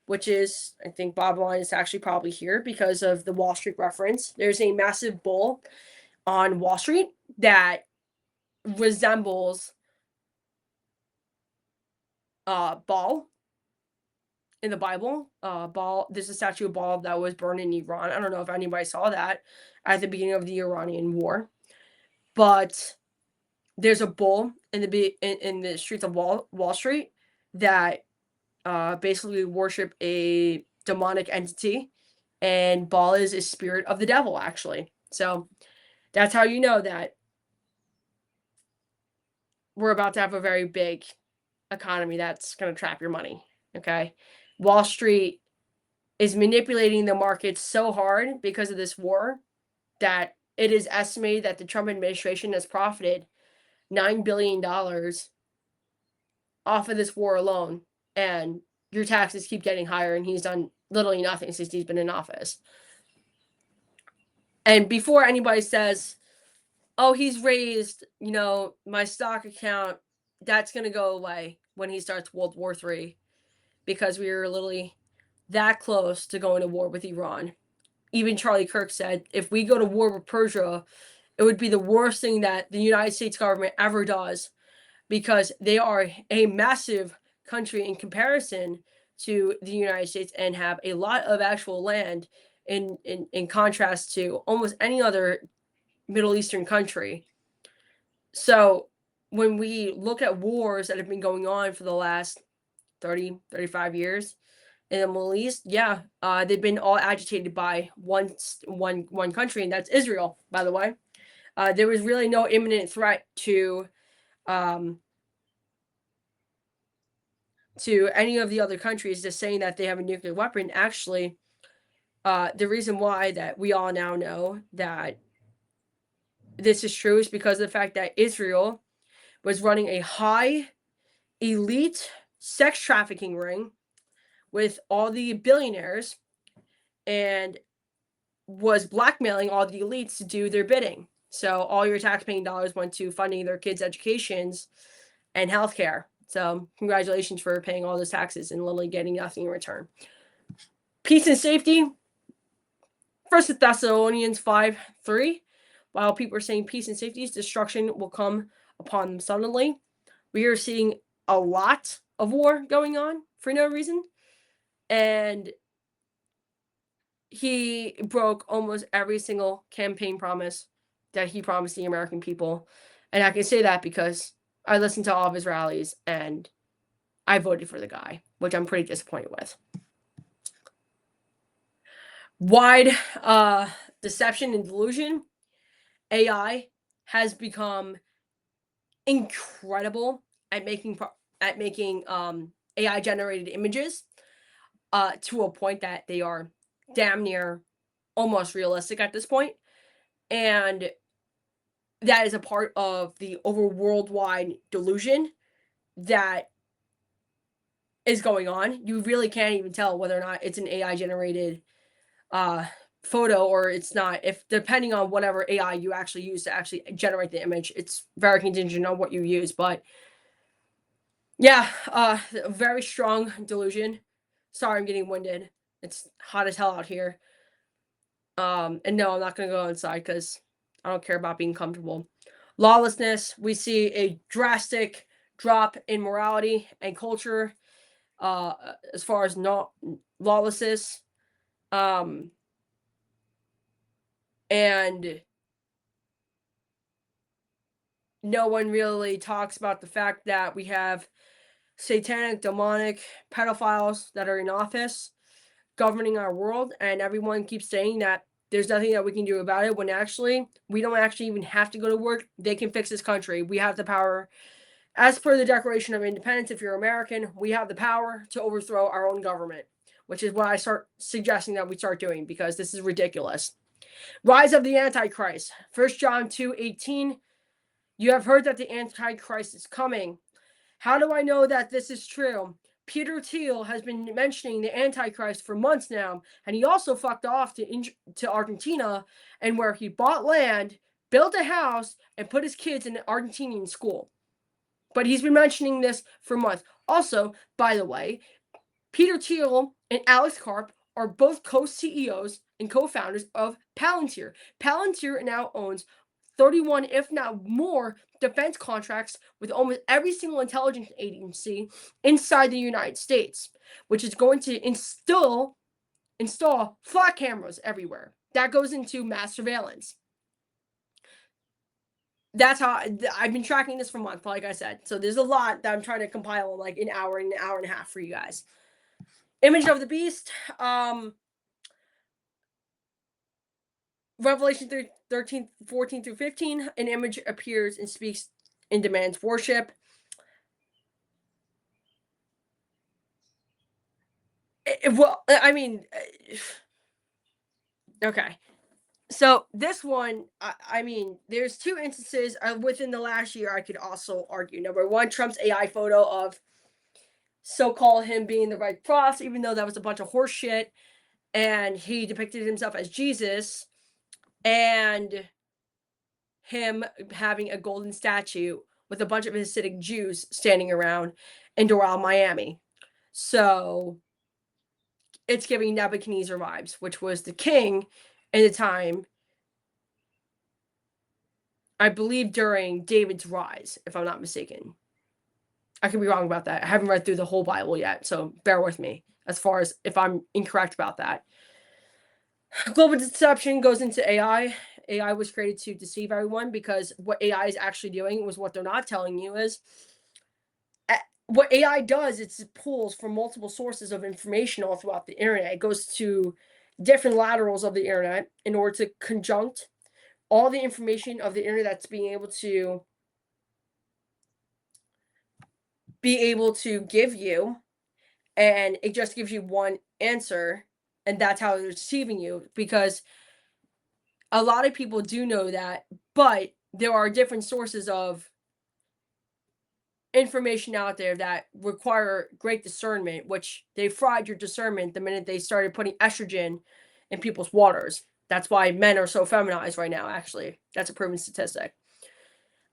S1: which is, I think Babylon is actually probably here because of the Wall Street reference. There's a massive bull on Wall Street that resembles Baal in the Bible. Baal, there's a statue of Baal that was burned in Iran. I don't know if anybody saw that at the beginning of the Iranian war, but there's a bull in the streets of Wall Street that basically worship a demonic entity, and Baal is a spirit of the devil, actually. So that's how you know that we're about to have a very big economy that's going to trap your money. Okay, Wall Street is manipulating the markets so hard because of this war that it is estimated that the Trump administration has profited $9 billion off of this war alone, and your taxes keep getting higher, and he's done literally nothing since he's been in office. And before anybody says, oh, he's raised, my stock account that's going to go away when he starts World War III, because we were literally that close to going to war with Iran. Even Charlie Kirk said, if we go to war with Persia, it would be the worst thing that the United States government ever does, because they are a massive country in comparison to the United States and have a lot of actual land in contrast to almost any other Middle Eastern country. So when we look at wars that have been going on for the last 30, 35 years in the Middle East, yeah, they've been all agitated by one country, and that's Israel, by the way. There was really no imminent threat um, to any of the other countries just saying that they have a nuclear weapon. Actually, the reason why that we all now know that this is true is because of the fact that Israel was running a high elite sex trafficking ring with all the billionaires and was blackmailing all the elites to do their bidding. So all your taxpaying dollars went to funding their kids' educations and healthcare. So congratulations for paying all those taxes and literally getting nothing in return. Peace and safety. 1 Thessalonians 5:3. While people are saying peace and safety, destruction will come upon them suddenly. We are seeing a lot of war going on for no reason. And he broke almost every single campaign promise that he promised the American people. And I can say that because I listened to all of his rallies and I voted for the guy, which I'm pretty disappointed with. Wide deception and delusion. AI has become incredible at making AI generated images to a point that they are damn near almost realistic at this point. And that is a part of the over worldwide delusion that is going on. You really can't even tell whether or not it's an AI generated photo or it's not, if depending on whatever AI you actually use to actually generate the image. It's very contingent on what you use, but yeah, very strong delusion. Sorry, I'm getting winded. It's hot as hell out here. And no, I'm not gonna go inside because I don't care about being comfortable. Lawlessness. We see a drastic drop in morality and culture as far as not lawlessness. And no one really talks about the fact that we have satanic, demonic pedophiles that are in office governing our world, and everyone keeps saying that there's nothing that we can do about it, when actually we don't actually even have to go to work. They can fix this country. We have the power. As per the Declaration of Independence, if you're American, we have the power to overthrow our own government, which is what I start suggesting that we start doing, because this is ridiculous. Rise of the Antichrist. 1 John 2:18. You have heard that the Antichrist is coming. How do I know that this is true? Peter Thiel has been mentioning the Antichrist for months now, and he also fucked off to Argentina, and where he bought land, built a house, and put his kids in an Argentinian school. But he's been mentioning this for months. Also, by the way, Peter Thiel and Alex Karp are both co-CEOs and co-founders of Palantir. Palantir now owns 31, if not more, defense contracts with almost every single intelligence agency inside the United States, which is going to install flat cameras everywhere. That goes into mass surveillance. That's how I've been tracking this for months, like I said. So there's a lot that I'm trying to compile in like an hour and a half for you guys. Image of the beast. Revelation 13, 14 through 15, an image appears and speaks and demands worship. Well, I mean, okay. So this one, I mean, there's two instances within the last year I could also argue. Number one, Trump's AI photo of so-called him being the Red Cross, even though that was a bunch of horse shit, and he depicted himself as Jesus, and him having a golden statue with a bunch of Hasidic Jews standing around in Doral, Miami. So it's giving Nebuchadnezzar vibes, which was the king at the time, I believe during David's rise, if I'm not mistaken. I could be wrong about that. I haven't read through the whole Bible yet, so bear with me as far as if I'm incorrect about that. Global deception goes into AI. AI was created to deceive everyone, because what AI is actually doing was what they're not telling you is what AI does. It pulls from multiple sources of information all throughout the internet. It goes to different laterals of the internet in order to conjunct all the information of the internet that's being able to give you, and it just gives you one answer, and that's how they're deceiving you, because a lot of people do know that, but there are different sources of information out there that require great discernment, which they fried your discernment the minute they started putting estrogen in people's waters. That's why men are so feminized right now, actually. That's a proven statistic.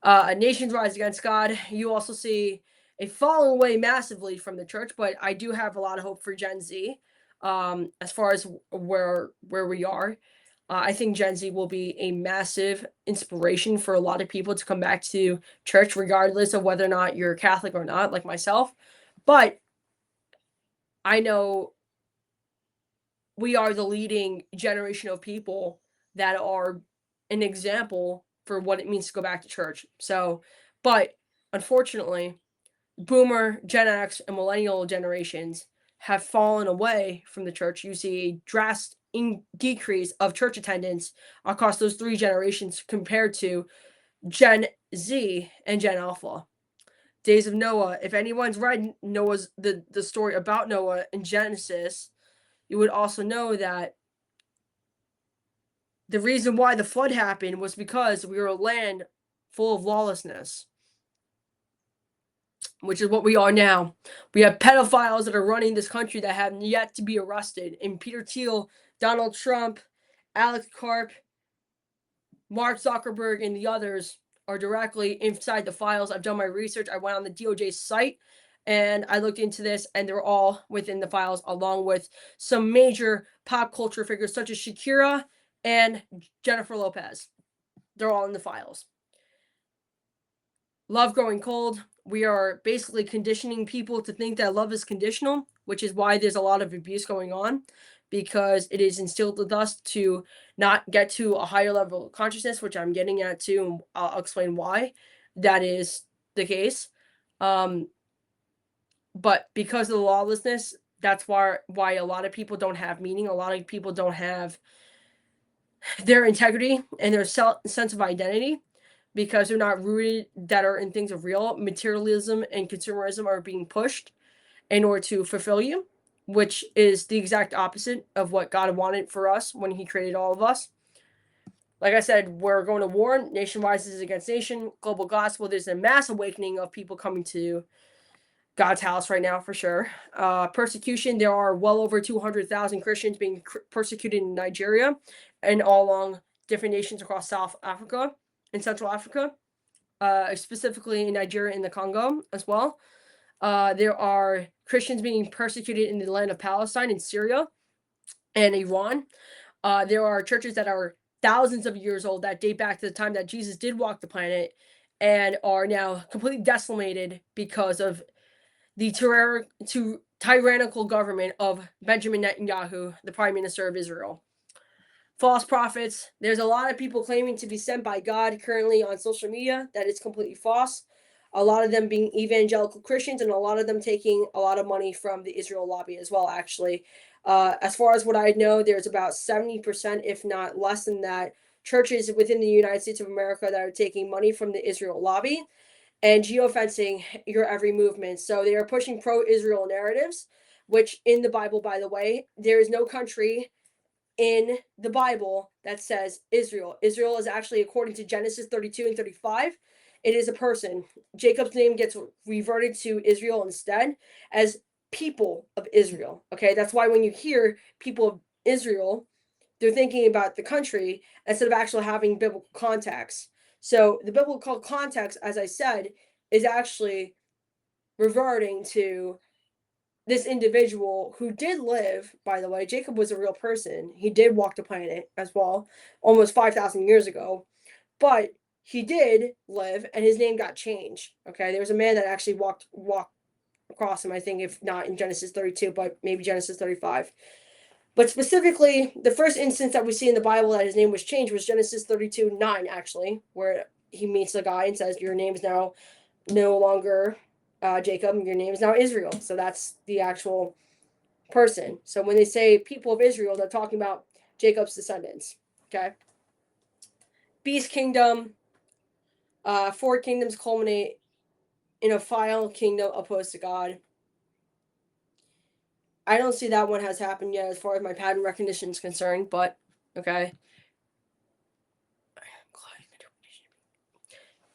S1: Nations rise against God. You also see a falling away massively from the church, but I do have a lot of hope for Gen Z. As far as where we are, I think Gen Z will be a massive inspiration for a lot of people to come back to church, regardless of whether or not you're Catholic or not, like myself. But I know we are the leading generation of people that are an example for what it means to go back to church. So, but unfortunately, Boomer, Gen X, and Millennial generations have fallen away from the church. You see a drastic decrease of church attendance across those three generations compared to Gen Z and Gen Alpha. Days of Noah. If anyone's read Noah's the story about Noah in Genesis, you would also know that the reason why the flood happened was because we were a land full of lawlessness, which is what we are now. We have pedophiles that are running this country that have yet to be arrested. And Peter Thiel, Donald Trump, Alex Karp, Mark Zuckerberg, and the others are directly inside the files. I've done my research. I went on the DOJ's site and I looked into this, and they're all within the files, along with some major pop culture figures such as Shakira and Jennifer Lopez. They're all in the files. Love growing cold. We are basically conditioning people to think that love is conditional, which is why there's a lot of abuse going on, because it is instilled with us to not get to a higher level of consciousness, which I'm getting at too, and I'll explain why that is the case. But because of the lawlessness, that's why a lot of people don't have meaning. A lot of people don't have their integrity and their sense of identity, because they're not rooted that are in things of real. Materialism and consumerism are being pushed in order to fulfill you, which is the exact opposite of what God wanted for us when he created all of us. Like I said, we're going to war. Nation rises against nation. Global gospel. There's a mass awakening of people coming to God's house right now, for sure. Persecution. There are well over 200,000 Christians being persecuted in Nigeria and all along different nations across South Africa and Central Africa, specifically in Nigeria and the Congo as well. There are Christians being persecuted in the land of Palestine and Syria and Iran. There are churches that are thousands of years old that date back to the time that Jesus did walk the planet and are now completely decimated because of the tyrannical government of Benjamin Netanyahu, the Prime Minister of Israel. False prophets. There's a lot of people claiming to be sent by God currently on social media. That is completely false. A lot of them being evangelical Christians, and a lot of them taking a lot of money from the Israel lobby as well, actually. As far as what I know, there's about 70%, if not less than that, churches within the United States of America that are taking money from the Israel lobby and geofencing your every movement. So they are pushing pro-Israel narratives, which in the Bible, by the way, there is no country in the Bible that says Israel. Israel is actually, according to Genesis 32 and 35, it is a person. Jacob's name gets reverted to Israel instead as people of Israel. Okay, that's why when you hear people of Israel, they're thinking about the country instead of actually having biblical context. So the biblical context, as I said, is actually reverting to this individual who did live, by the way. Jacob was a real person. He did walk the planet as well, almost 5,000 years ago. But he did live, and his name got changed. Okay, there was a man that actually walked across him, I think, if not in Genesis 32, but maybe Genesis 35. But specifically, the first instance that we see in the Bible that his name was changed was Genesis 32:9, actually, where he meets the guy and says, your name is now no longer Jacob, your name is now Israel. So that's the actual person. So when they say people of Israel, they're talking about Jacob's descendants. Okay. Beast kingdom, four kingdoms culminate in a final kingdom opposed to God. I don't see that one has happened yet as far as my pattern recognition is concerned, but okay.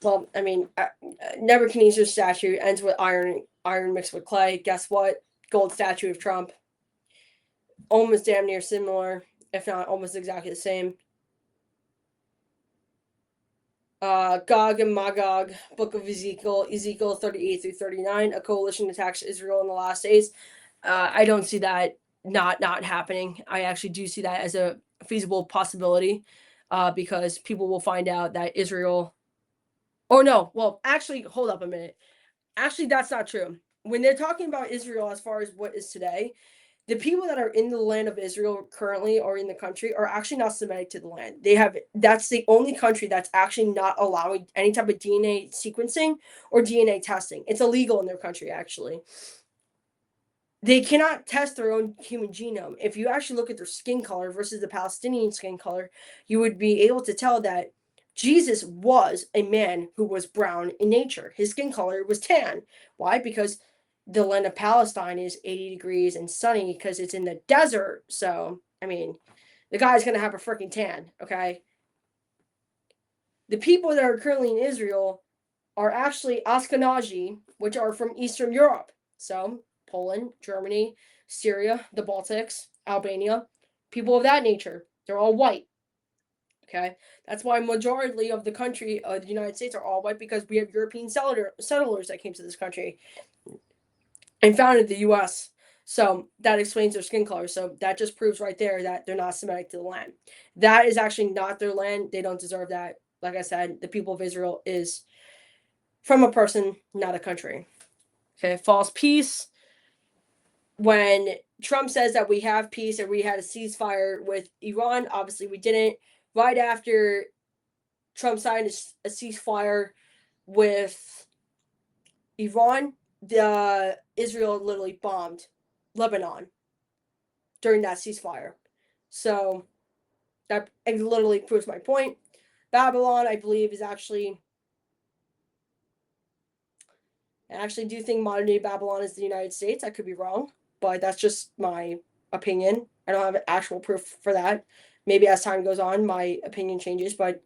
S1: Well, I mean, Nebuchadnezzar's statue ends with iron mixed with clay. Guess what? Gold statue of Trump. Almost damn near similar, if not almost exactly the same. Gog and Magog, Book of Ezekiel 38 through 39. A coalition attacks Israel in the last days. I don't see that not happening. I actually do see that as a feasible possibility, because people will find out that Israel. Oh no, well, actually, hold up a minute. Actually, that's not true. When they're talking about Israel as far as what is today, the people that are in the land of Israel currently or in the country are actually not Semitic to the land. That's the only country that's actually not allowing any type of DNA sequencing or DNA testing. It's illegal in their country, actually. They cannot test their own human genome. If you actually look at their skin color versus the Palestinian skin color, you would be able to tell that Jesus was a man who was brown in nature. His skin color was tan. Why? Because the land of Palestine is 80 degrees and sunny because it's in the desert. So, I mean, the guy's going to have a freaking tan, okay? The people that are currently in Israel are actually Ashkenazi, which are from Eastern Europe. So, Poland, Germany, Syria, the Baltics, Albania, people of that nature. They're all white. Okay, that's why majority of the country, the United States, are all white, because we have European settlers that came to this country and founded the U.S. So that explains their skin color. So that just proves right there that they're not Semitic to the land. That is actually not their land. They don't deserve that. Like I said, the people of Israel is from a person, not a country. Okay, false peace. When Trump says that we have peace and we had a ceasefire with Iran, obviously we didn't. Right after Trump signed a ceasefire with Iran, Israel literally bombed Lebanon during that ceasefire. So that literally proves my point. Babylon, I believe, is actually. I actually do think modern day Babylon is the United States. I could be wrong, but that's just my opinion. I don't have actual proof for that. Maybe as time goes on, my opinion changes, but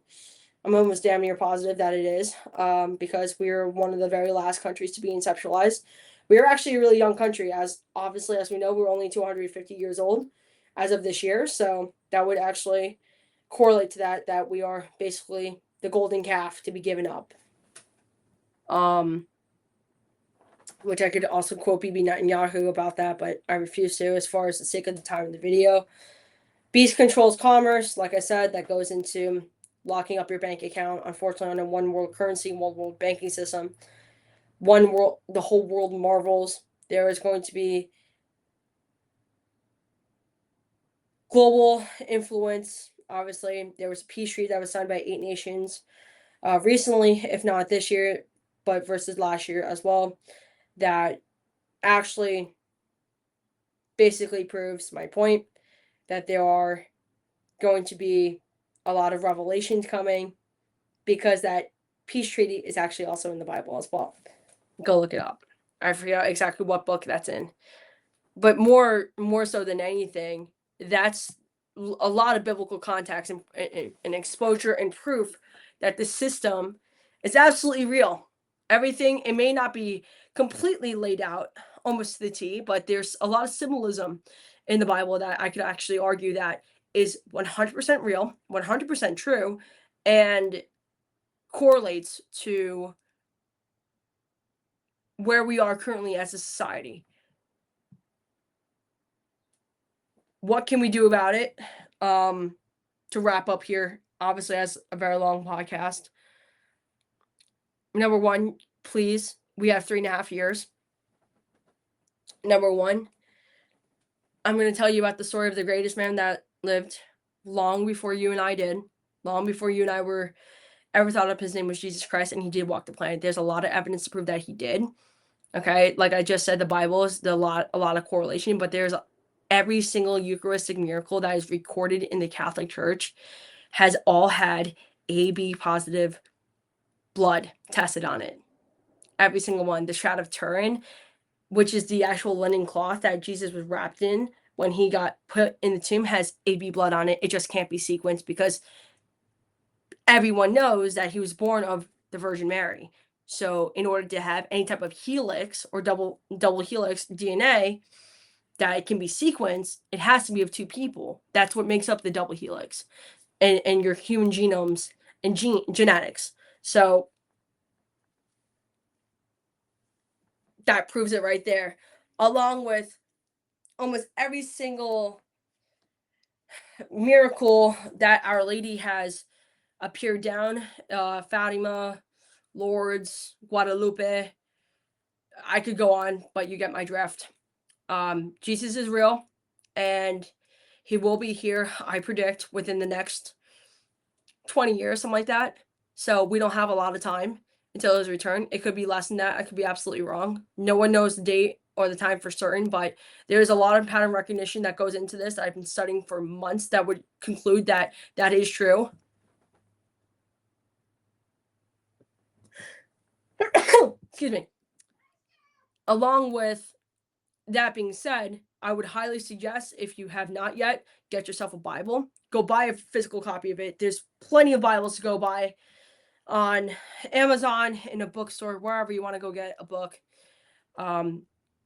S1: I'm almost damn near positive that it is, because we're one of the very last countries to be conceptualized. We're actually a really young country, as obviously, as we know, we're only 250 years old as of this year. So that would actually correlate to that we are basically the golden calf to be given up. Which I could also quote Bibi Netanyahu about that, but I refuse to, as far as the sake of the time of the video. Beast controls commerce. Like I said, that goes into locking up your bank account. Unfortunately, on a one world currency, one world banking system, one world, the whole world marvels. There is going to be global influence. Obviously, there was a peace treaty that was signed by 8 nations recently, if not this year, but versus last year as well, that actually basically proves my point that there are going to be a lot of revelations coming, because that peace treaty is actually also in the Bible as well. Go look it up. I forget exactly what book that's in, but more so than anything, that's a lot of biblical context and exposure and proof that the system is absolutely real. Everything, it may not be completely laid out almost to the T, but there's a lot of symbolism in the Bible that I could actually argue that is 100% real, 100% true, and correlates to where we are currently as a society. What can we do about it? To wrap up here, obviously, as a very long podcast. Number one, please, we have 3.5 years. Number one, I'm going to tell you about the story of the greatest man that lived long before you and I did, long before you and I were ever thought of. His name was Jesus Christ, and he did walk the planet. There's a lot of evidence to prove that he did. Okay, like I just said, the Bible is a lot of correlation, but there's every single Eucharistic miracle that is recorded in the Catholic Church has all had AB positive blood tested on it. Every single one. The Shroud of Turin, which is the actual linen cloth that Jesus was wrapped in when he got put in the tomb, has AB blood on it. It just can't be sequenced because everyone knows that he was born of the Virgin Mary. So in order to have any type of helix or double helix DNA that it can be sequenced, it has to be of two people. That's what makes up the double helix and your human genomes and genetics. So that proves it right there, along with almost every single miracle that Our Lady has appeared down, Fatima, Lourdes, Guadalupe. I could go on, but you get my drift. Jesus is real, and he will be here, I predict, within the next 20 years, something like that. So we don't have a lot of time until his return. It could be less than that. I could be absolutely wrong. No one knows the date or the time for certain, but there's a lot of pattern recognition that goes into this that I've been studying for months that would conclude that that is true. Excuse me. Along with that being said, I would highly suggest, if you have not yet, get yourself a Bible. Go buy a physical copy of it. There's plenty of Bibles to go buy on Amazon, in a bookstore, wherever you want to go get a book.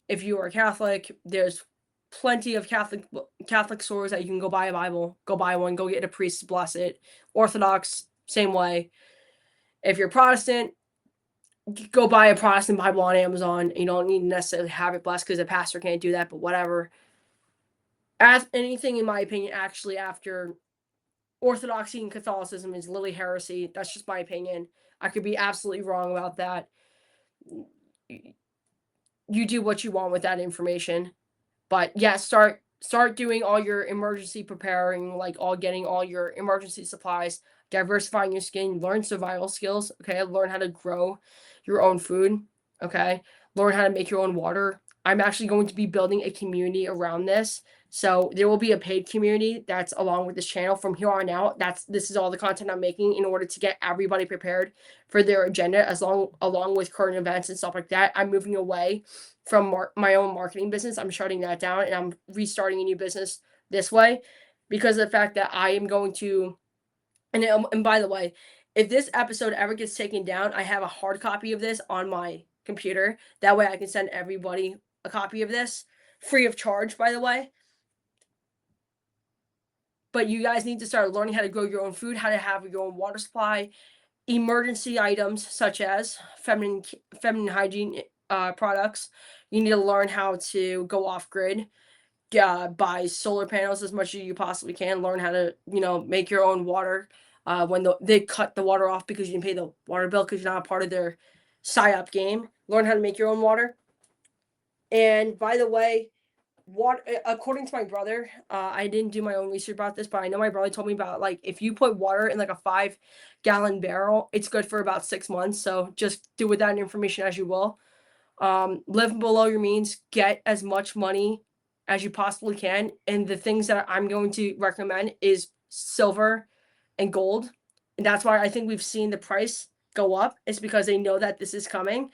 S1: If you are Catholic, there's plenty of Catholic stores that you can go buy a Bible. Go buy one. Go get a priest to bless it. Orthodox, same way. If you're Protestant, go buy a Protestant Bible on Amazon. You don't need to necessarily have it blessed because a pastor can't do that, but whatever. As anything, in my opinion, actually, after Orthodoxy and Catholicism is literally heresy. That's just my opinion. I could be absolutely wrong about that. You do what you want with that information. But yeah, start doing all your emergency preparing, like getting all your emergency supplies, diversifying your skin, learn survival skills, okay? Learn how to grow your own food, okay? Learn how to make your own water. I'm actually going to be building a community around this. So there will be a paid community that's along with this channel from here on out. This is all the content I'm making in order to get everybody prepared for their agenda, along with current events and stuff like that. I'm moving away from my own marketing business. I'm shutting that down, and I'm restarting a new business this way because of the fact that I am going to. And by the way, if this episode ever gets taken down, I have a hard copy of this on my computer. That way I can send everybody a copy of this free of charge, by the way. But you guys need to start learning how to grow your own food, how to have your own water supply, emergency items such as feminine hygiene products. You need to learn how to go off grid, buy solar panels as much as you possibly can. Learn how to make your own water when they cut the water off because you didn't pay the water bill because you're not a part of their PSYOP game. Learn how to make your own water. And by the way, according to my brother, I didn't do my own research about this, but I know my brother told me about, like, if you put water in like a 5-gallon barrel, it's good for about 6 months. So just do with that information as you will. Live below your means, get as much money as you possibly can. And the things that I'm going to recommend is silver and gold. And that's why I think we've seen the price go up. It's because they know that this is coming.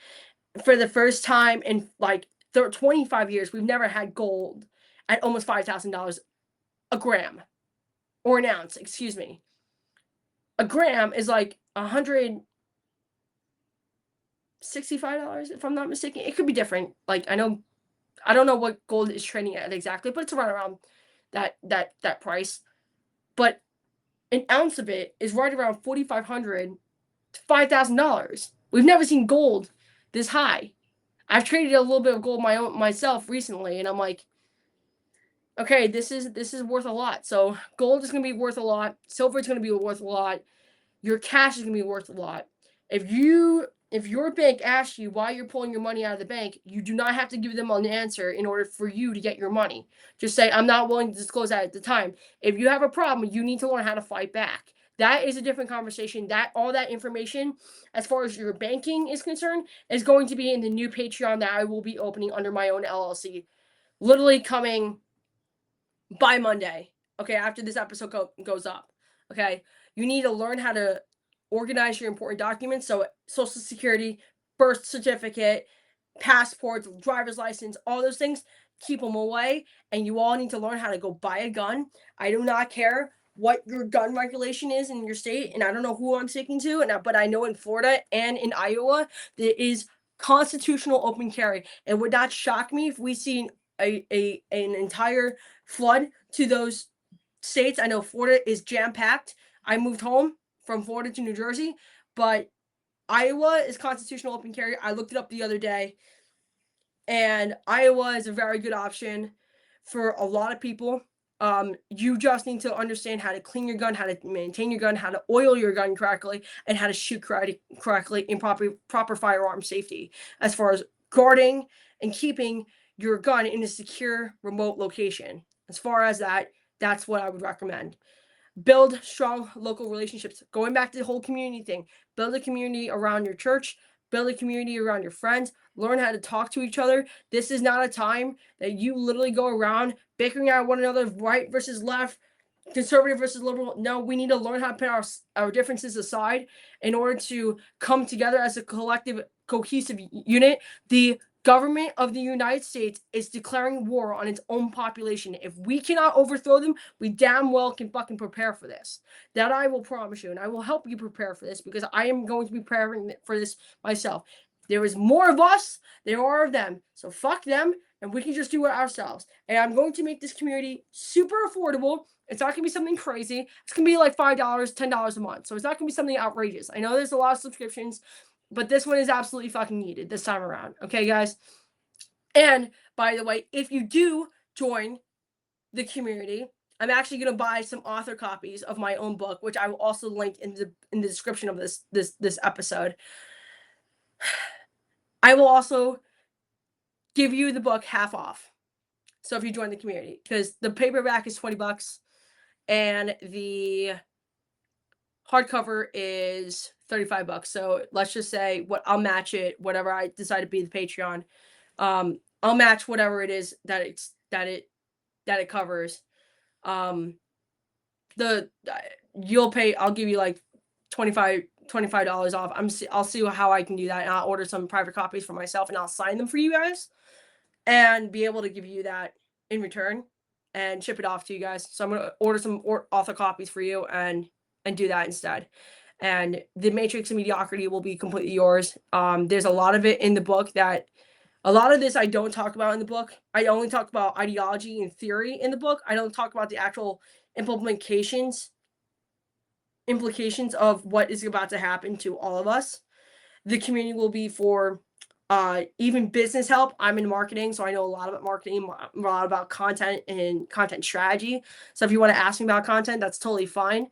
S1: For the first time in like 25 years, we've never had gold at almost $5,000 a gram, or an ounce, excuse me. A gram is like $165, if I'm not mistaken. It could be different. Like, I don't know what gold is trading at exactly, but it's around that price. But an ounce of it is right around $4,500 $5,000. We've never seen gold this high. I've traded a little bit of gold myself recently, and I'm like, okay, this is worth a lot. So gold is gonna be worth a lot. Silver is gonna be worth a lot. Your cash is gonna be worth a lot. If your bank asks you why you're pulling your money out of the bank, you do not have to give them an answer in order for you to get your money. Just say, I'm not willing to disclose that at the time. If you have a problem, you need to learn how to fight back. That is a different conversation. That all that information, as far as your banking is concerned, is going to be in the new Patreon that I will be opening under my own LLC. Literally coming by Monday. Okay, after this episode goes up. Okay, you need to learn how to organize your important documents. So, Social Security, birth certificate, passports, driver's license, all those things, keep them away. And you all need to learn how to go buy a gun. I do not care what your gun regulation is in your state, and I don't know who I'm sticking to, but I know in Florida and in Iowa there is constitutional open carry. It would not shock me if we see an entire flood to those states. I know Florida is jam-packed. I moved home from Florida to New Jersey, but Iowa is constitutional open carry. I looked it up the other day, and Iowa is a very good option for a lot of people. You just need to understand how to clean your gun, how to maintain your gun, how to oil your gun correctly, and how to shoot correctly in proper firearm safety, as far as guarding and keeping your gun in a secure remote location. As far as that, that's what I would recommend. Build strong local relationships. Going back to the whole community thing, build a community around your church, build a community around your friends, learn how to talk to each other. This is not a time that you literally go around bickering at one another, right versus left, conservative versus liberal. No, we need to learn how to put our differences aside in order to come together as a collective, cohesive unit. The government of the United States is declaring war on its own population. If we cannot overthrow them, we damn well can fucking prepare for this. That I will promise you, and I will help you prepare for this, because I am going to be preparing for this myself. There is more of us, there are of them. So fuck them, and we can just do it ourselves. And I'm going to make this community super affordable. It's not going to be something crazy. It's going to be like $5, $10 a month. So it's not going to be something outrageous. I know there's a lot of subscriptions, but this one is absolutely fucking needed this time around. Okay, guys? And, by the way, if you do join the community, I'm actually going to buy some author copies of my own book, which I will also link in the description of this episode. I will also give you the book half off. So if you join the community, because the paperback is $20 and the hardcover is $35. So let's just say I'll match it, whatever I decide to be the Patreon. I'll match whatever it is that it covers. You'll pay, I'll give you like $25 off. I'll see how I can do that, and I'll order some private copies for myself, and I'll sign them for you guys and be able to give you that in return and ship it off to you guys. So I'm going to order some author copies for you and do that instead. And the Matrix of Mediocrity will be completely yours. There's a lot of it in the book a lot of this I don't talk about in the book. I only talk about ideology and theory in the book. I don't talk about the actual implications of what is about to happen to all of us. The community will be for even business help. I'm in marketing, so I know a lot about marketing, a lot about content and content strategy. So if you want to ask me about content, that's totally fine.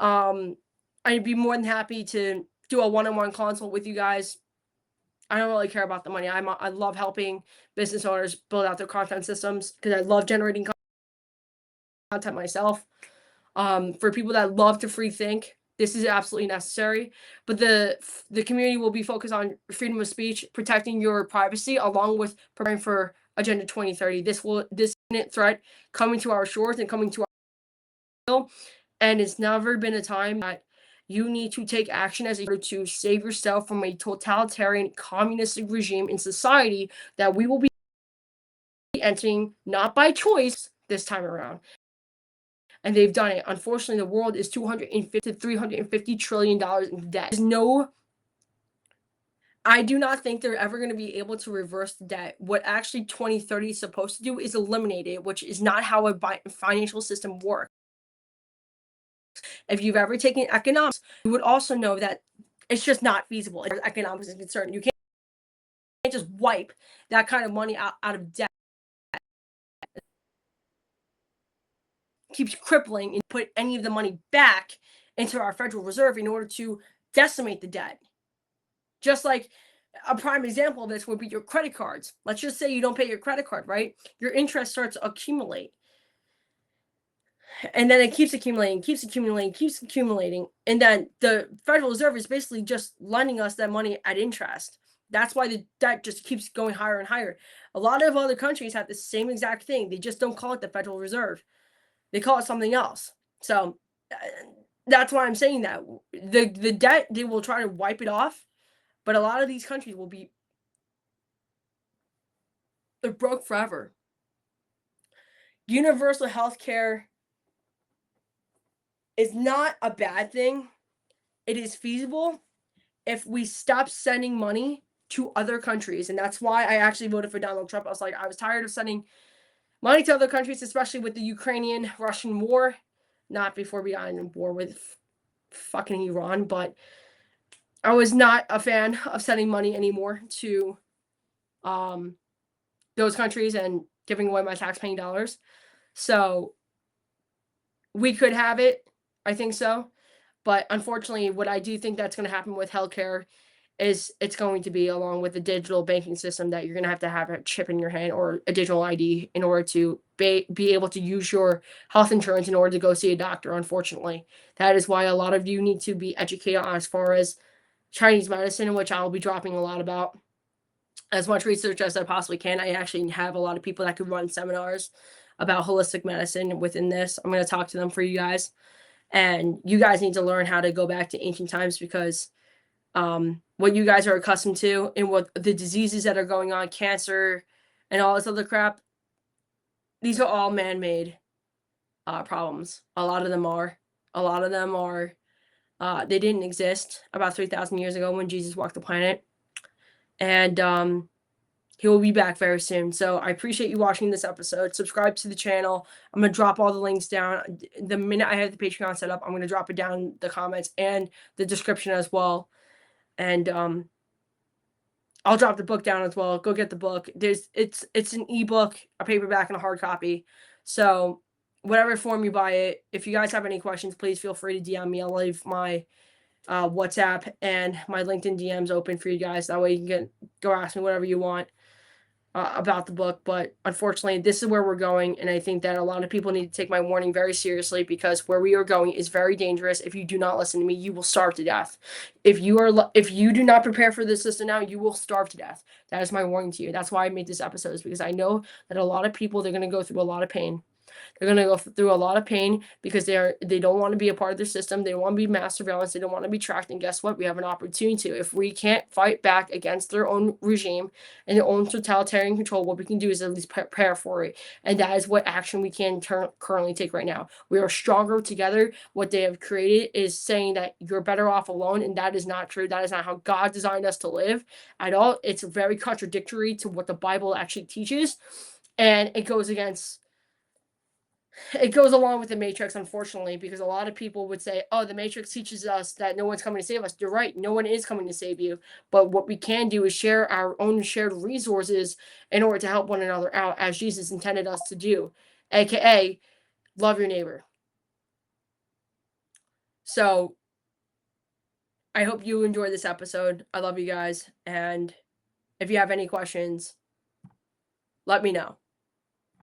S1: I'd be more than happy to do a one-on-one consult with you guys. I don't really care about the money. I love helping business owners build out their content systems, because I love generating content myself. For people that love to free think, this is absolutely necessary. But the community will be focused on freedom of speech, protecting your privacy, along with preparing for Agenda 2030. This threat coming to our shores and coming to our, and it's never been a time that you need to take action as a order to save yourself from a totalitarian communistic regime in society that we will be entering, not by choice this time around. And they've done it. Unfortunately, the world is $250 to $350 trillion in debt. I do not think they're ever going to be able to reverse the debt. What actually 2030 is supposed to do is eliminate it, which is not how a financial system works. If you've ever taken economics, you would also know that It's just not feasible. Economics is concerned. You can't just wipe that kind of money out of debt. Keeps crippling and put any of the money back into our Federal Reserve in order to decimate the debt. Just like a prime example of this would be your credit cards. Let's just say you don't pay your credit card, right? Your interest starts to accumulate. And then it keeps accumulating, keeps accumulating, keeps accumulating. And then the Federal Reserve is basically just lending us that money at interest. That's why the debt just keeps going higher and higher. A lot of other countries have the same exact thing. They just don't call it the Federal Reserve. They call it something else. So that's why I'm saying that. The debt, they will try to wipe it off. But a lot of these countries will be, they're broke forever. Universal health care is not a bad thing. It is feasible if we stop sending money to other countries. And that's why I actually voted for Donald Trump. I was tired of sending money to other countries, especially with the Ukrainian-Russian war. Not before we got in war with fucking Iran, but I was not a fan of sending money anymore to those countries and giving away my tax-paying dollars. So we could have it. I think so. But unfortunately, what I do think that's going to happen with healthcare is it's going to be along with the digital banking system that you're going to have a chip in your hand or a digital ID in order to be able to use your health insurance in order to go see a doctor, unfortunately. That is why a lot of you need to be educated on as far as Chinese medicine, which I'll be dropping a lot about. As much research as I possibly can. I actually have a lot of people that could run seminars about holistic medicine within this. I'm going to talk to them for you guys. And you guys need to learn how to go back to ancient times because what you guys are accustomed to and what the diseases that are going on, cancer and all this other crap, these are all man-made problems. A lot of them are. They didn't exist about 3,000 years ago when Jesus walked the planet. And he will be back very soon. So I appreciate you watching this episode. Subscribe to the channel. I'm going to drop all the links down. The minute I have the Patreon set up, I'm going to drop it down in the comments and the description as well. And I'll drop the book down as well. Go get the book. It's an ebook, a paperback, and a hard copy. So whatever form you buy it, if you guys have any questions, please feel free to DM me. I'll leave my WhatsApp and my LinkedIn DMs open for you guys. That way you can go ask me whatever you want about the book. But unfortunately, this is where we're going. And I think that a lot of people need to take my warning very seriously because where we are going is very dangerous. If you do not listen to me, you will starve to death. If you do not prepare for this system now, you will starve to death. That is my warning to you. That's why I made this episode, is because I know that a lot of people, they're going to go through a lot of pain. They're going to go through a lot of pain because they don't want to be a part of their system. They don't want to be mass surveillance. They don't want to be tracked. And guess what? We have an opportunity to. If we can't fight back against their own regime and their own totalitarian control, what we can do is at least prepare for it. And that is what action we can currently take right now. We are stronger together. What they have created is saying that you're better off alone. And that is not true. That is not how God designed us to live at all. It's very contradictory to what the Bible actually teaches. And it goes along with the Matrix, unfortunately, because a lot of people would say, oh, the Matrix teaches us that no one's coming to save us. You're right. No one is coming to save you. But what we can do is share our own shared resources in order to help one another out as Jesus intended us to do, aka love your neighbor. So I hope you enjoyed this episode. I love you guys. And if you have any questions, let me know.